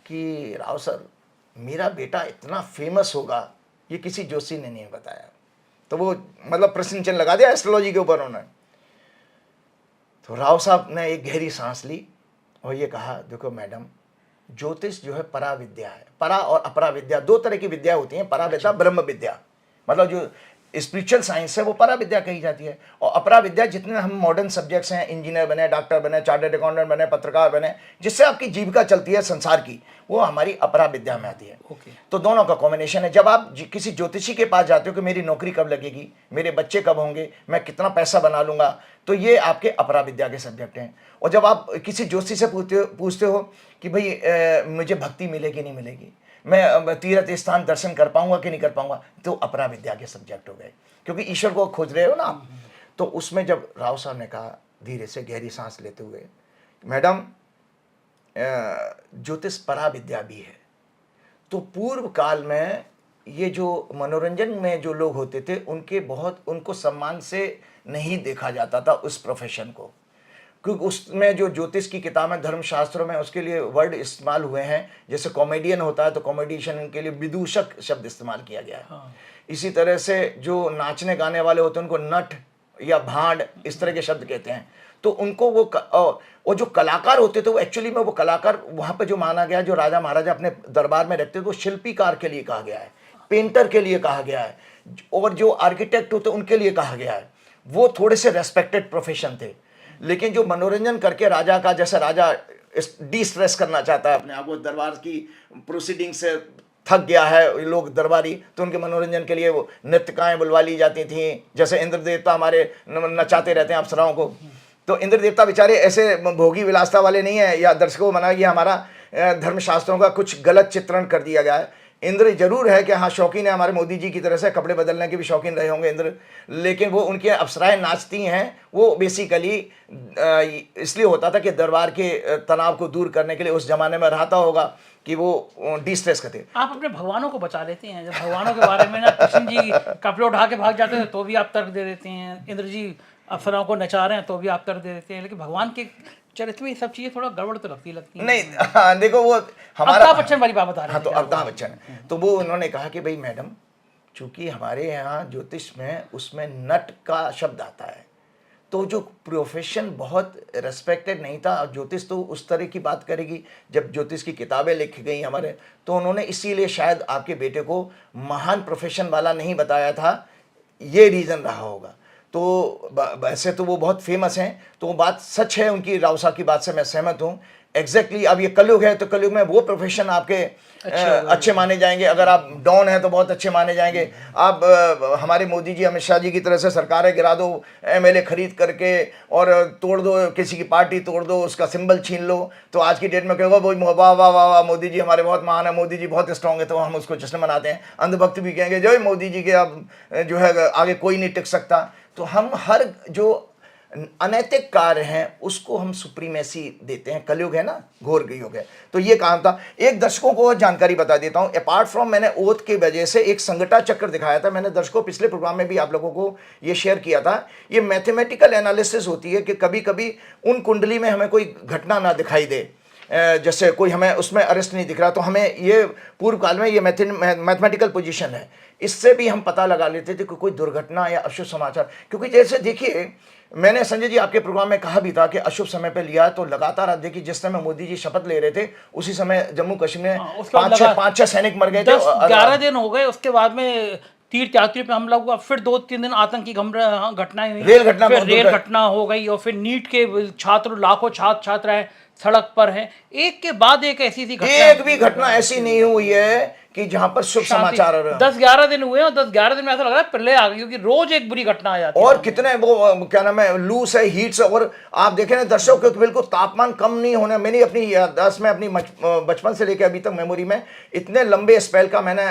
कि राव सर, मेरा बेटा इतना फेमस होगा ये किसी जोशी ने नहीं बताया। तो वो मतलब प्रश्न चिन्ह लगा दिया एस्ट्रोलॉजी के ऊपर उन्होंने। तो राव साहब ने एक गहरी सांस ली और ये कहा, देखो मैडम, ज्योतिष जो है परा विद्या है। परा और अपरा विद्या, दो तरह की विद्या होती हैं। परा विद्या ब्रह्म विद्या, मतलब जो स्पिरिचुअल साइंस है वो परा विद्या कही जाती है। और अपरा विद्या जितने हम मॉडर्न सब्जेक्ट्स हैं, इंजीनियर बने, डॉक्टर बने, चार्टर्ड अकाउंटेंट बने, पत्रकार बने, जिससे आपकी जीविका चलती है संसार की, वो हमारी अपरा विद्या में आती है। तो दोनों का कॉम्बिनेशन है। जब आप किसी ज्योतिषी के पास जाते हो कि मेरी नौकरी कब लगेगी, मेरे बच्चे कब होंगे, मैं कितना पैसा बना लूंगा, तो ये आपके अपरा विद्या के सब्जेक्ट हैं। और जब आप किसी ज्योतिषी से पूछते हो कि भाई मुझे भक्ति मिलेगी नहीं मिलेगी, मैं तीर्थ स्थान दर्शन कर पाऊंगा कि नहीं कर पाऊंगा, तो अपरा विद्या के सब्जेक्ट हो गए, क्योंकि ईश्वर को खोज रहे हो ना आप। तो उसमें जब राव साहब ने कहा धीरे से गहरी सांस लेते हुए, मैडम ज्योतिष परा विद्या भी है। तो पूर्व काल में ये जो मनोरंजन में जो लोग होते थे उनको सम्मान से नहीं देखा जाता था उस प्रोफेशन को, क्योंकि उसमें जो ज्योतिष की किताबें धर्मशास्त्रों में उसके लिए वर्ड इस्तेमाल हुए हैं। जैसे कॉमेडियन होता है तो कॉमेडियन के लिए विदूषक शब्द इस्तेमाल किया गया है। इसी तरह से जो नाचने गाने वाले होते हैं उनको नट या भांड इस तरह के शब्द कहते हैं। तो उनको वो जो कलाकार होते थे वो एक्चुअली में वो कलाकार वहाँ पे जो माना गया, जो राजा महाराजा अपने दरबार में रखते थे, वो शिल्पीकार के लिए कहा गया है, पेंटर के लिए कहा गया है, और जो आर्किटेक्ट होते उनके लिए कहा गया है। वो थोड़े से रेस्पेक्टेड प्रोफेशन थे। लेकिन जो मनोरंजन करके राजा का, जैसे राजा डी स्ट्रेस करना चाहता है अपने आप को, दरबार की प्रोसीडिंग से थक गया है लोग दरबारी, तो उनके मनोरंजन के लिए वो नृत्यकाएँ बुलवा ली जाती थी। जैसे इंद्र देवता हमारे नचाते रहते हैं अप्सराओं को, तो इंद्र देवता बेचारे ऐसे भोगी विलासता वाले नहीं है, या दर्शकों को मना, ये हमारा धर्मशास्त्रों का कुछ गलत चित्रण कर दिया गया है। इंद्र जरूर है कि हाँ शौकीन है, हमारे मोदी जी की तरह से कपड़े बदलने के भी शौकीन रहे होंगे इंद्र, लेकिन वो उनके अप्सराएं नाचती हैं, वो बेसिकली इसलिए होता था कि दरबार के तनाव को दूर करने के लिए उस जमाने में रहता होगा कि वो डिस्ट्रेस करते। आप अपने भगवानों को बचा लेते हैं। जब भगवानों के बारे में ना कृष्ण जी कपड़े उठा के भाग जाते हैं तो भी आप तर्क दे देते हैं, इंद्र जी अप्सराओं को नचा रहे हैं तो भी आप तर्क दे देते हैं, लेकिन भगवान के चरित्र में ये सब चीजें थोड़ा गड़बड़ तो लगती है। नहीं, हाँ, देखो वो हमारा अमिताभ बच्चन वाली बात बता रहे हैं। हाँ, तो अमिताभ बच्चन, तो वो उन्होंने कहा कि भाई मैडम, चूंकि हमारे यहाँ ज्योतिष में उसमें नट का शब्द आता है, तो जो प्रोफेशन बहुत रेस्पेक्टेड नहीं था। ज्योतिष तो उस तरह की बात करेगी, जब ज्योतिष की किताबें लिखी गई हमारे, तो उन्होंने इसीलिए शायद आपके बेटे को महान प्रोफेशन वाला नहीं बताया था, ये रीज़न रहा होगा। तो वैसे तो वो बहुत फेमस हैं, तो वो बात सच है उनकी, राव साहब की बात से मैं सहमत हूँ एग्जैक्टली। अब ये कलयुग है तो कलयुग में वो प्रोफेशन आपके अच्छे माने जाएंगे। अगर आप डॉन हैं तो बहुत अच्छे माने जाएंगे। आप हमारे मोदी जी, अमित शाह जी की तरह से सरकारें गिरा दो, एमएलए खरीद करके और तोड़ दो, किसी की पार्टी तोड़ दो, उसका सिंबल छीन लो, तो आज की डेट में क्या होगा, वो वाह वाह वाह वाह मोदी जी हमारे बहुत महान है, मोदी जी बहुत स्ट्रांग है, तो हम उसको जश्न मनाते हैं। अंधभक्त भी कहेंगे जो मोदी जी के अब जो है आगे कोई नहीं टिक सकता। तो हम हर जो अनैतिक कार्य हैं उसको हम सुप्रीमेसी देते हैं। कलयुग है ना, घोर युग है। तो ये काम था। एक दर्शकों को जानकारी बता देता हूं, अपार्ट फ्रॉम मैंने ओथ के वजह से एक संगठा चक्र दिखाया था, मैंने दर्शकों पिछले प्रोग्राम में भी आप लोगों को ये शेयर किया था। ये मैथमेटिकल एनालिसिस होती है कि कभी कभी उन कुंडली में हमें कोई घटना ना दिखाई दे, जैसे कोई हमें उसमें अरेस्ट नहीं दिख रहा, तो हमें ये पूर्व काल में ये मैथमेटिकल पोजीशन है, इससे भी हम पता लगा लेते थे कि कोई दुर्घटना या अशुभ समाचार। क्योंकि जैसे देखिए, मैंने संजय जी आपके प्रोग्राम में कहा भी था कि अशुभ समय पे लिया, तो लगातार आप देखिए जिस समय मोदी जी शपथ ले रहे थे उसी समय जम्मू कश्मीर में 5-6 सैनिक मर गए थे। 11 दिन हो गए, उसके बाद में तीर्थ यात्री पे हमला हुआ, फिर 2-3 दिन आतंकी घटनाएं हुई, रेल घटना हो गई, और फिर नीट के छात्र, लाखों छात्र आए सड़क पर हैं, एक के बाद एक ऐसी सी घटना। एक भी घटना ऐसी नहीं हुई है कि जहां पर शुभ समाचार आ रहे हो। 10-11 दिन हुए और 10-11 दिन में ऐसा लग रहा है पहले आ गई, क्योंकि रोज एक बुरी घटना आ जाती है। और कितने वो क्या नाम है, लूस है, हीट्स है। और आप देखें ना दर्शकों, क्योंकि बिल्कुल तापमान कम नहीं होने, मैंने अपनी याददाश्त में अपनी बचपन से लेकर अभी तक मेमोरी में इतने लंबे स्पेल का मैंने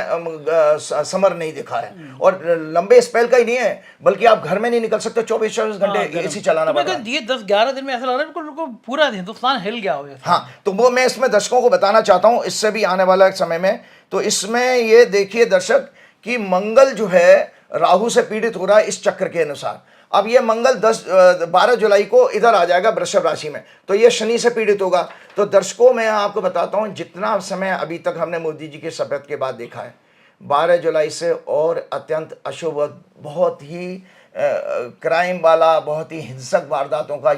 समर नहीं देखा है। और लंबे स्पेल का ही नहीं है, बल्कि आप घर में नहीं निकल सकते, 24-24 घंटे एसी चलाना पड़ता है। ये 10-11 दिन में ऐसा लग रहा है बिल्कुल पूरा हिंदुस्तान हिल गया हो। हाँ, तो वो मैं इसमें दर्शकों को बताना चाहता हूं, इससे भी आने वाला समय में। तो इसमें ये देखिए दर्शक कि मंगल जो है राहु से पीड़ित हो रहा है इस चक्र के अनुसार। अब ये मंगल 12 जुलाई को इधर आ जाएगा वृषभ राशि में, तो ये शनि से पीड़ित होगा। तो दर्शकों मैं आपको बताता हूं, जितना समय अभी तक हमने मोदी जी के शपथ के बाद देखा है, 12 जुलाई से और अत्यंत अशुभ, बहुत ही क्राइम वाला, बहुत ही हिंसक वारदातों का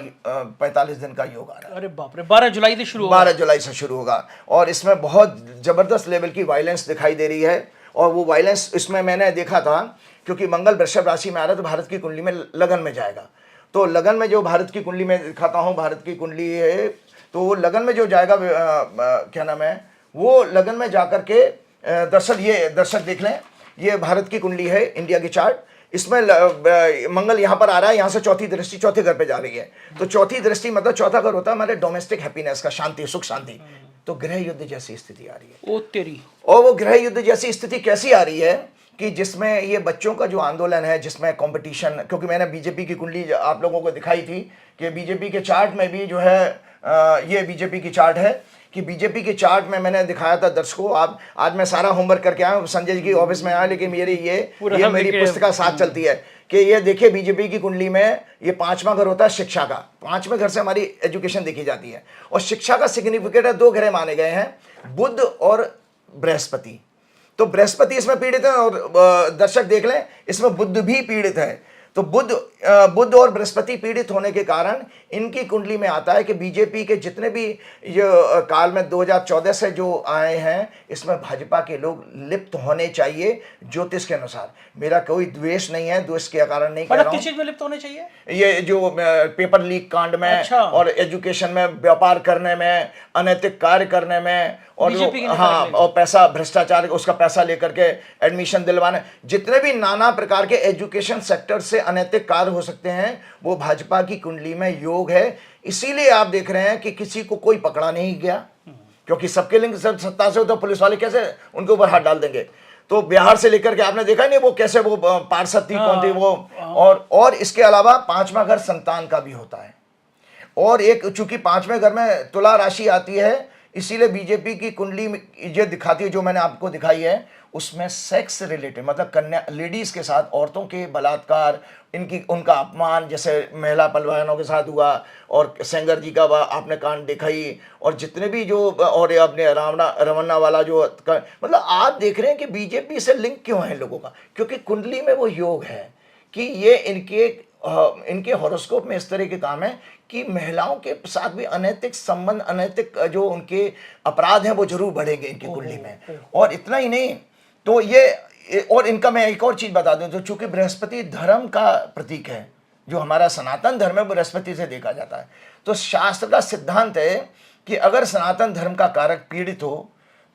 45 दिन का योग आ रहा है। अरे बाप रे, 12 जुलाई से शुरू होगा। 12 जुलाई से शुरू होगा और इसमें बहुत जबरदस्त लेवल की वायलेंस दिखाई दे रही है। और वो वायलेंस इसमें मैंने देखा था, क्योंकि मंगल वृषभ राशि में आ रहा है, तो भारत की कुंडली में लगन में जाएगा। तो लगन में जो भारत की कुंडली में दिखाता हूँ, भारत की कुंडली है, तो वो लगन में जो जाएगा क्या नाम है, वो लगन में जाकर के दर्शक देख लें, ये भारत की कुंडली है, इंडिया की चार्ट। इसमें मंगल यहाँ पर आ रहा है, यहाँ से चौथी दृष्टि चौथे घर पे जा रही है। तो चौथी दृष्टि मतलब चौथा घर होता है हमारे डोमेस्टिक हैप्पीनेस का, शांति, सुख शांति। तो गृह युद्ध जैसी स्थिति आ रही है। ओ तेरी। और वो गृह युद्ध जैसी स्थिति कैसी आ रही है कि जिसमें ये बच्चों का जो आंदोलन है, जिसमें कंपटीशन, क्योंकि मैंने बीजेपी की कुंडली आप लोगों को दिखाई थी कि बीजेपी के चार्ट में भी जो है ये बीजेपी की चार्ट है, कि बीजेपी के चार्ट में मैंने दिखाया था दर्शकों। आप आज मैं सारा होमवर्क करके आया हूँ, संजय जी की ऑफिस में आया, लेकिन ये मेरी पुस्तक साथ चलती है कि ये देखिए बीजेपी की कुंडली में ये 5वां घर होता है शिक्षा का। 5वें घर से हमारी एजुकेशन देखी जाती है। और शिक्षा का सिग्निफिकेट है, 2 ग्रह माने गए हैं, बुध और बृहस्पति। तो बृहस्पति इसमें पीड़ित है और दर्शक देख लें इसमें बुध भी पीड़ित है। तो बुध और बृहस्पति पीड़ित होने के कारण इनकी कुंडली में आता है कि बीजेपी के जितने भी ये काल में 2014 से जो आए हैं, इसमें भाजपा के लोग लिप्त होने चाहिए ज्योतिष के अनुसार। मेरा कोई द्वेष नहीं है, द्वेष के कारण नहीं कह रहा हूं। किस चीज में लिप्त होने चाहिए? ये जो पेपर लीक कांड में, अच्छा। और एजुकेशन में, व्यापार करने में, अनैतिक कार्य करने में, और हाँ, और पैसा भ्रष्टाचार, उसका पैसा लेकर के एडमिशन दिलवाने, जितने भी नाना प्रकार के एजुकेशन सेक्टर से अनैतिक कार्य हो सकते हैं, वो भाजपा की कुंडली में योग है। इसीलिए आप देख रहे हैं कि किसी को कोई पकड़ा नहीं गया, क्योंकि सबके लिंक सब सत्ता से हो, तो पुलिस वाले कैसे उनके ऊपर हाथ डाल देंगे। तो बिहार से लेकर के आपने देखा नहीं वो कैसे वो पार्षद थी, कौन थी वो। और इसके अलावा 5वां घर संतान का भी होता है। और एक चूंकि 5वें घर में तुला राशि आती है, इसीलिए बीजेपी की कुंडली ये दिखाती है, जो मैंने आपको दिखाई है, उसमें सेक्स रिलेटेड, मतलब कन्या लेडीज के साथ औरतों के बलात्कार, उनका अपमान, जैसे महिला पहलवानों के साथ हुआ, और सेंगर जी का आपने कांड देखा ही, और जितने भी जो, और अपने रमन्ना वाला जो, मतलब आप देख रहे हैं कि बीजेपी से लिंक क्यों है लोगों का, क्योंकि कुंडली में वो योग है कि ये इनके हॉरोस्कोप में इस तरह के काम है कि महिलाओं के साथ भी अनैतिक संबंध, अनैतिक जो उनके अपराध हैं वो जरूर बढ़ेंगे इनकी कुंडली में। और इतना ही नहीं, तो ये, और इनका मैं एक और चीज बता दूं, तो चूंकि बृहस्पति धर्म का प्रतीक है, जो हमारा सनातन धर्म है बृहस्पति से देखा जाता है, तो शास्त्र का सिद्धांत है कि अगर सनातन धर्म का कारक पीड़ित हो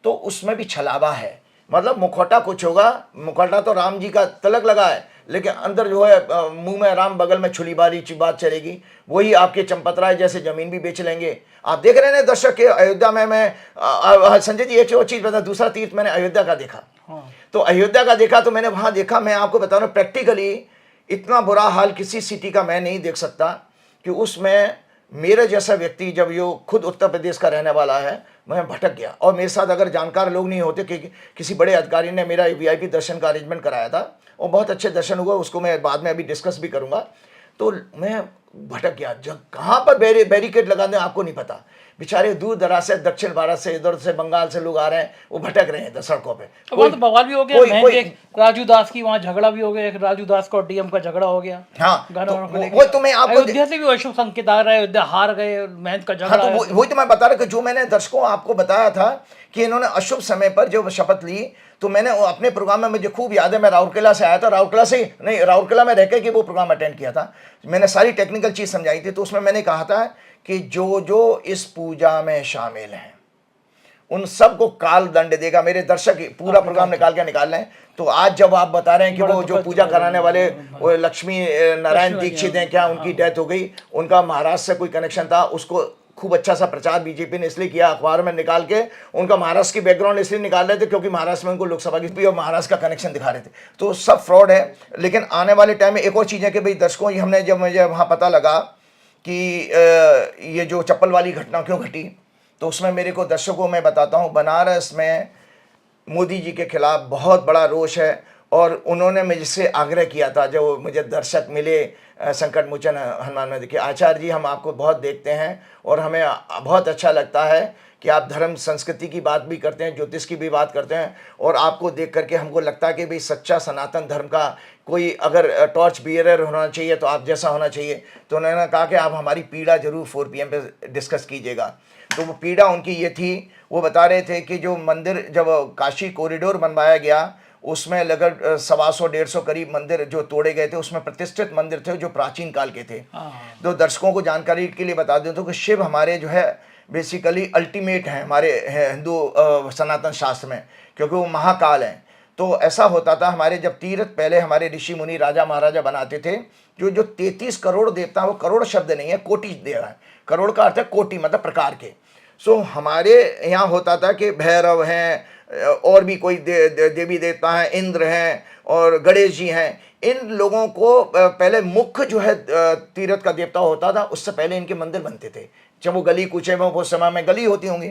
तो उसमें भी छलावा है। मतलब मुखौटा कुछ होगा, मुखौटा तो राम जी का तिलक लगा है, लेकिन अंदर जो है मुंह में राम, बगल में छुलीबारी बात चलेगी। वही आपके चंपतराय जैसे जमीन भी बेच लेंगे। आप देख रहे हैं दर्शक के अयोध्या में, मैं संजय जी एक और चीज बता, दूसरा तीर्थ मैंने अयोध्या का देखा। तो अयोध्या का देखा तो मैंने वहां देखा, मैं आपको बता रहा हूं प्रैक्टिकली इतना बुरा हाल किसी सिटी का मैं नहीं देख सकता कि उसमें मेरे जैसा व्यक्ति, जब यो खुद उत्तर प्रदेश का रहने वाला है, मैं भटक गया। और मेरे साथ अगर जानकार लोग नहीं होते, कि किसी बड़े अधिकारी ने मेरा वीआईपी दर्शन का अरेंजमेंट कराया था और बहुत अच्छे दर्शन हुआ, उसको मैं बाद में अभी डिस्कस भी करूंगा। तो मैं भटक गया, जब कहाँ पर बैरिकेड लगा दें आपको नहीं पता। बेचारे दूर दराज से, दक्षिण भारत से, इधर से, बंगाल से लोग आ रहे हैं, वो भटक रहे हैं सड़कों पे। तो बवाल भी हो गया, एक राजू दास की वहाँ झगड़ा भी हो गया, एक राजू दास का और डीएम का झगड़ा हो गया। हाँ, वो तो मैं आपको अयोध्या से भी अशुभ संकेत आ रहा है, अयोध्या हार गए, महंत का झगड़ा। हाँ, तो वही तो मैं बता रहा कि जो मैंने दर्शकों आपको बताया था कि इन्होंने अशुभ समय पर जो शपथ ली, तो मैंने अपने प्रोग्राम में, मुझे खूब याद है, मैं राउरकेला से आया था, राउरकेला में रहकर कि वो प्रोग्राम अटेंड किया था। मैंने सारी टेक्निकल चीज समझाई थी, तो उसमें मैंने कहा था कि जो जो इस पूजा में शामिल हैं उन सबको काल दंड देगा। मेरे दर्शक पूरा प्रोग्राम निकाल के निकाल लें। तो आज जब आप बता रहे हैं कि वो जो पूजा कराने वाले वो लक्ष्मी नारायण दीक्षित हैं, क्या उनकी डेथ हो गई, उनका महाराष्ट्र से कोई कनेक्शन था, उसको खूब अच्छा सा प्रचार बीजेपी ने इसलिए किया, अखबार में निकाल के उनका महाराष्ट्र की बैकग्राउंड इसलिए निकाल रहे थे क्योंकि महाराष्ट्र में उनको लोकसभा की और महाराष्ट्र का कनेक्शन दिखा रहे थे। तो सब फ्रॉड है। लेकिन आने वाले टाइम में एक और चीज़ है कि भाई दर्शकों, ये हमने जब मुझे वहाँ पता लगा कि ये जो चप्पल वाली घटना क्यों घटी, तो उसमें मेरे को दर्शकों में बताता हूँ, बनारस में मोदी जी के खिलाफ बहुत बड़ा रोष है और उन्होंने मुझसे आग्रह किया था, जो मुझे दर्शक मिले संकट मोचन हनुमान मंदिर के, आचार्य जी हम आपको बहुत देखते हैं और हमें बहुत अच्छा लगता है कि आप धर्म संस्कृति की बात भी करते हैं, ज्योतिष की भी बात करते हैं, और आपको देख करके हमको लगता है कि भाई सच्चा सनातन धर्म का कोई अगर टॉर्च बियरर होना चाहिए तो आप जैसा होना चाहिए। तो उन्होंने कहा कि आप हमारी पीड़ा जरूर 4 PM पे डिस्कस कीजिएगा। तो वो पीड़ा उनकी ये थी, वो बता रहे थे कि जो मंदिर जब काशी कॉरिडोर बनवाया गया उसमें लगभग 125-150 करीब मंदिर जो तोड़े गए थे, उसमें प्रतिष्ठित मंदिर थे जो प्राचीन काल के थे। तो दर्शकों को जानकारी के लिए बता दें तो कि शिव हमारे जो है बेसिकली अल्टीमेट हैं हमारे हिंदू सनातन शास्त्र में, क्योंकि वो महाकाल हैं। तो ऐसा होता था हमारे जब तीर्थ पहले हमारे ऋषि मुनि राजा महाराजा बनाते थे, जो 33 करोड़ देवता, वो करोड़ शब्द नहीं है, कोटि दे रहा है, करोड़ का अर्थ है कोटि मतलब प्रकार के। सो हमारे यहाँ होता था कि भैरव हैं और भी कोई देवी देवता हैं, इंद्र हैं और गणेश जी हैं। इन लोगों को पहले मुख्य जो है तीर्थ का देवता होता था, उससे पहले इनके मंदिर बनते थे। जब वो गली कूचे में वो समय में गली होती होंगी,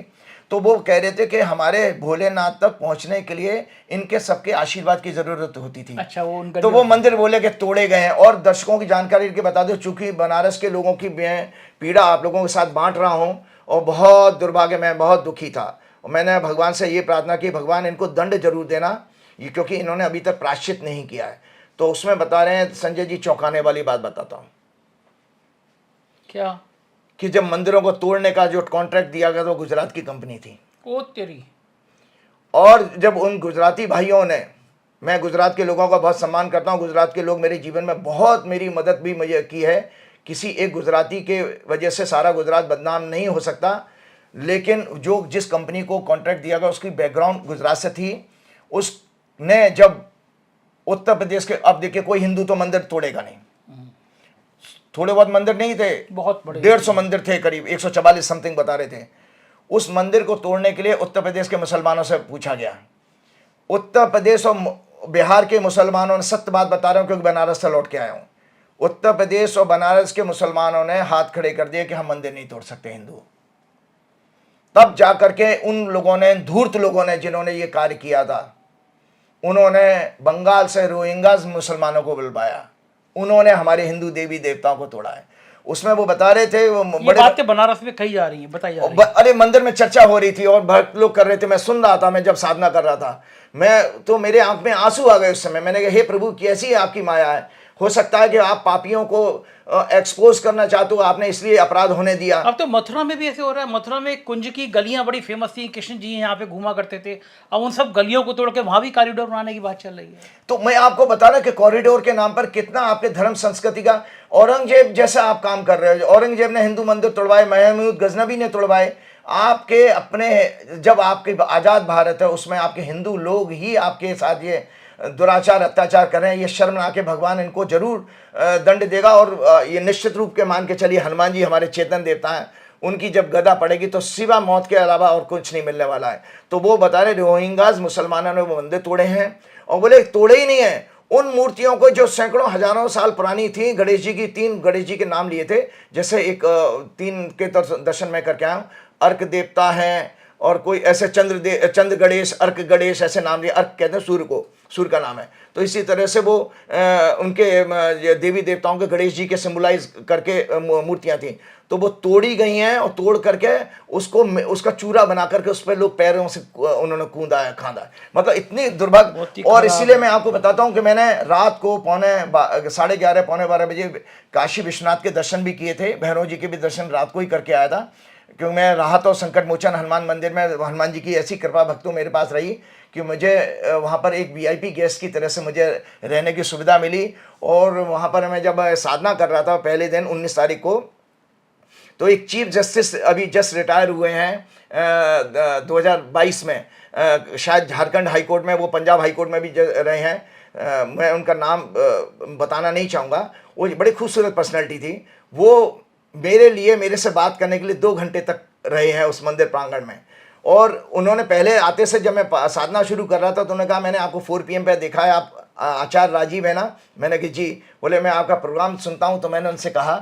तो वो कह रहे थे कि हमारे भोलेनाथ तक पहुंचने के लिए इनके सबके आशीर्वाद की जरूरत होती थी। अच्छा, तो वो मंदिर बोले कि तोड़े गए हैं। और दर्शकों की जानकारी के बता दो, चूंकि बनारस के लोगों की पीड़ा आप लोगों के साथ बांट रहा हूं, और बहुत दुर्भाग्य, मैं बहुत दुखी था और मैंने भगवान से ये प्रार्थना की, भगवान इनको दंड जरूर देना, ये क्योंकि इन्होंने अभी तक प्रायश्चित नहीं किया है। तो उसमें बता रहे हैं संजय जी, चौंकाने वाली बात बताता हूं। क्या? कि जब मंदिरों को तोड़ने का जो कॉन्ट्रैक्ट दिया गया तो गुजरात की कंपनी थी। ओ तेरी। और जब उन गुजराती भाइयों ने, मैं गुजरात के लोगों का बहुत सम्मान करता हूं, गुजरात के लोग मेरे जीवन में बहुत मेरी मदद भी मुझे की है, किसी एक गुजराती के वजह से सारा गुजरात बदनाम नहीं हो सकता, लेकिन जो जिस कंपनी को कॉन्ट्रैक्ट दिया गया उसकी बैकग्राउंड गुजरात से थी। उसने जब उत्तर प्रदेश के, अब देखिए कोई हिंदू तो मंदिर तोड़ेगा नहीं, थोड़े बहुत मंदिर नहीं थे, बहुत बड़े 150 मंदिर थे, करीब 144 समथिंग बता रहे थे। उस मंदिर को तोड़ने के लिए उत्तर प्रदेश के मुसलमानों से पूछा गया। उत्तर प्रदेश और बिहार के मुसलमानों ने, सत्य बात बता रहा हूं क्योंकि बनारस से लौट के आया हूं, उत्तर प्रदेश और बनारस के मुसलमानों ने हाथ खड़े कर दिए कि हम मंदिर नहीं तोड़ सकते हिंदू। तब जाकर के उन लोगों ने, धूर्त लोगों ने जिन्होंने ये कार्य किया था, उन्होंने बंगाल से रोहिंग्याज मुसलमानों को बुलवाया, उन्होंने हमारे हिंदू देवी देवताओं को तोड़ा है। उसमें वो बता रहे थे, वो बड़े बातें बनारस में कही जा रही हैं, बताई जा रही हैं। अरे मंदिर में चर्चा हो रही थी और भक्त लोग कर रहे थे, मैं सुन रहा था, मैं जब साधना कर रहा था, मैं तो मेरे आंख में आंसू आ गए उस समय। मैंने कहा हे प्रभु, कैसी आपकी माया है, हो सकता है कि आप पापियों को एक्सपोज करना चाहते हो, आपने इसलिए अपराध होने दिया। अब तो मथुरा में भी ऐसे हो रहा है। मथुरा में कुंज की गलियां बड़ी फेमस थी, कृष्ण जी यहाँ पे घूमा करते थे, अब उन सब गलियों को तोड़ के वहां भी कॉरिडोर बनाने की बात चल रही है। तो मैं आपको बता रहा कि कॉरिडोर के नाम पर कितना आपके धर्म संस्कृति का, औरंगजेब जैसा आप काम कर रहे हो। औरंगजेब ने हिंदू मंदिर तोड़वाए, महमूद गजनबी ने तोड़वाए। आपके अपने, जब आपके आज़ाद भारत है उसमें आपके हिंदू लोग ही आपके साथ ये दुराचार अत्याचार कर रहे हैं। ये शर्मनाक है, भगवान इनको जरूर दंड देगा। और ये निश्चित रूप के मान के चलिए, हनुमान जी हमारे चेतन देवता हैं, उनकी जब गदा पड़ेगी तो सिवा मौत के अलावा और कुछ नहीं मिलने वाला है। तो वो बता रहे रोहिंग्याज मुसलमानों ने वो मंदिर तोड़े हैं, और बोले तोड़े ही नहीं है, उन मूर्तियों को जो सैकड़ों हजारों साल पुरानी थी, गणेश जी की 3 गणेश जी के नाम लिए थे, जैसे एक 3 के दर्शन में करके आया हूँ, अर्क देवता हैं और कोई ऐसे चंद्र गणेश, अर्क गणेश ऐसे नाम लिए। अर्क कहते हैं सूर्य को, सूर्य का नाम है। तो इसी तरह से वो उनके देवी देवताओं के गणेश जी के सिंबलाइज करके मूर्तियां थी, तो वो तोड़ी गई हैं और तोड़ करके उसका चूरा बना करके उस पर लोग पैरों से उन्होंने कूदा है, खांदा है। मतलब इतनी दुर्भाग्य। और इसीलिए मैं आपको बताता हूँ कि मैंने रात को 11:30 पौने 12 बजे काशी विश्वनाथ के दर्शन भी किए थे, भैरव जी के भी दर्शन रात को ही करके आया था, क्योंकि मैं रहा तो संकट मोचन हनुमान मंदिर में। हनुमान जी की ऐसी कृपा भक्तों मेरे पास रही कि मुझे वहाँ पर एक VIP गेस्ट की तरह से मुझे रहने की सुविधा मिली। और वहाँ पर मैं जब साधना कर रहा था पहले दिन 19 तारीख को, तो एक चीफ जस्टिस अभी जस्ट रिटायर हुए हैं 2022 में, शायद झारखंड हाई कोर्ट में, वो पंजाब हाई कोर्ट में भी रहे हैं। मैं उनका नाम बताना नहीं चाहूँगा। वो बड़ी खूबसूरत पर्सनैलिटी थी। वो मेरे लिए, मेरे से बात करने के लिए 2 घंटे तक रहे हैं उस मंदिर प्रांगण में। और उन्होंने पहले आते से, जब मैं साधना शुरू कर रहा था, तो उन्होंने कहा मैंने आपको 4 PM पे देखा है, आप आचार्य राजीव है ना? मैंने कहा जी। बोले मैं आपका प्रोग्राम सुनता हूँ। तो मैंने उनसे कहा,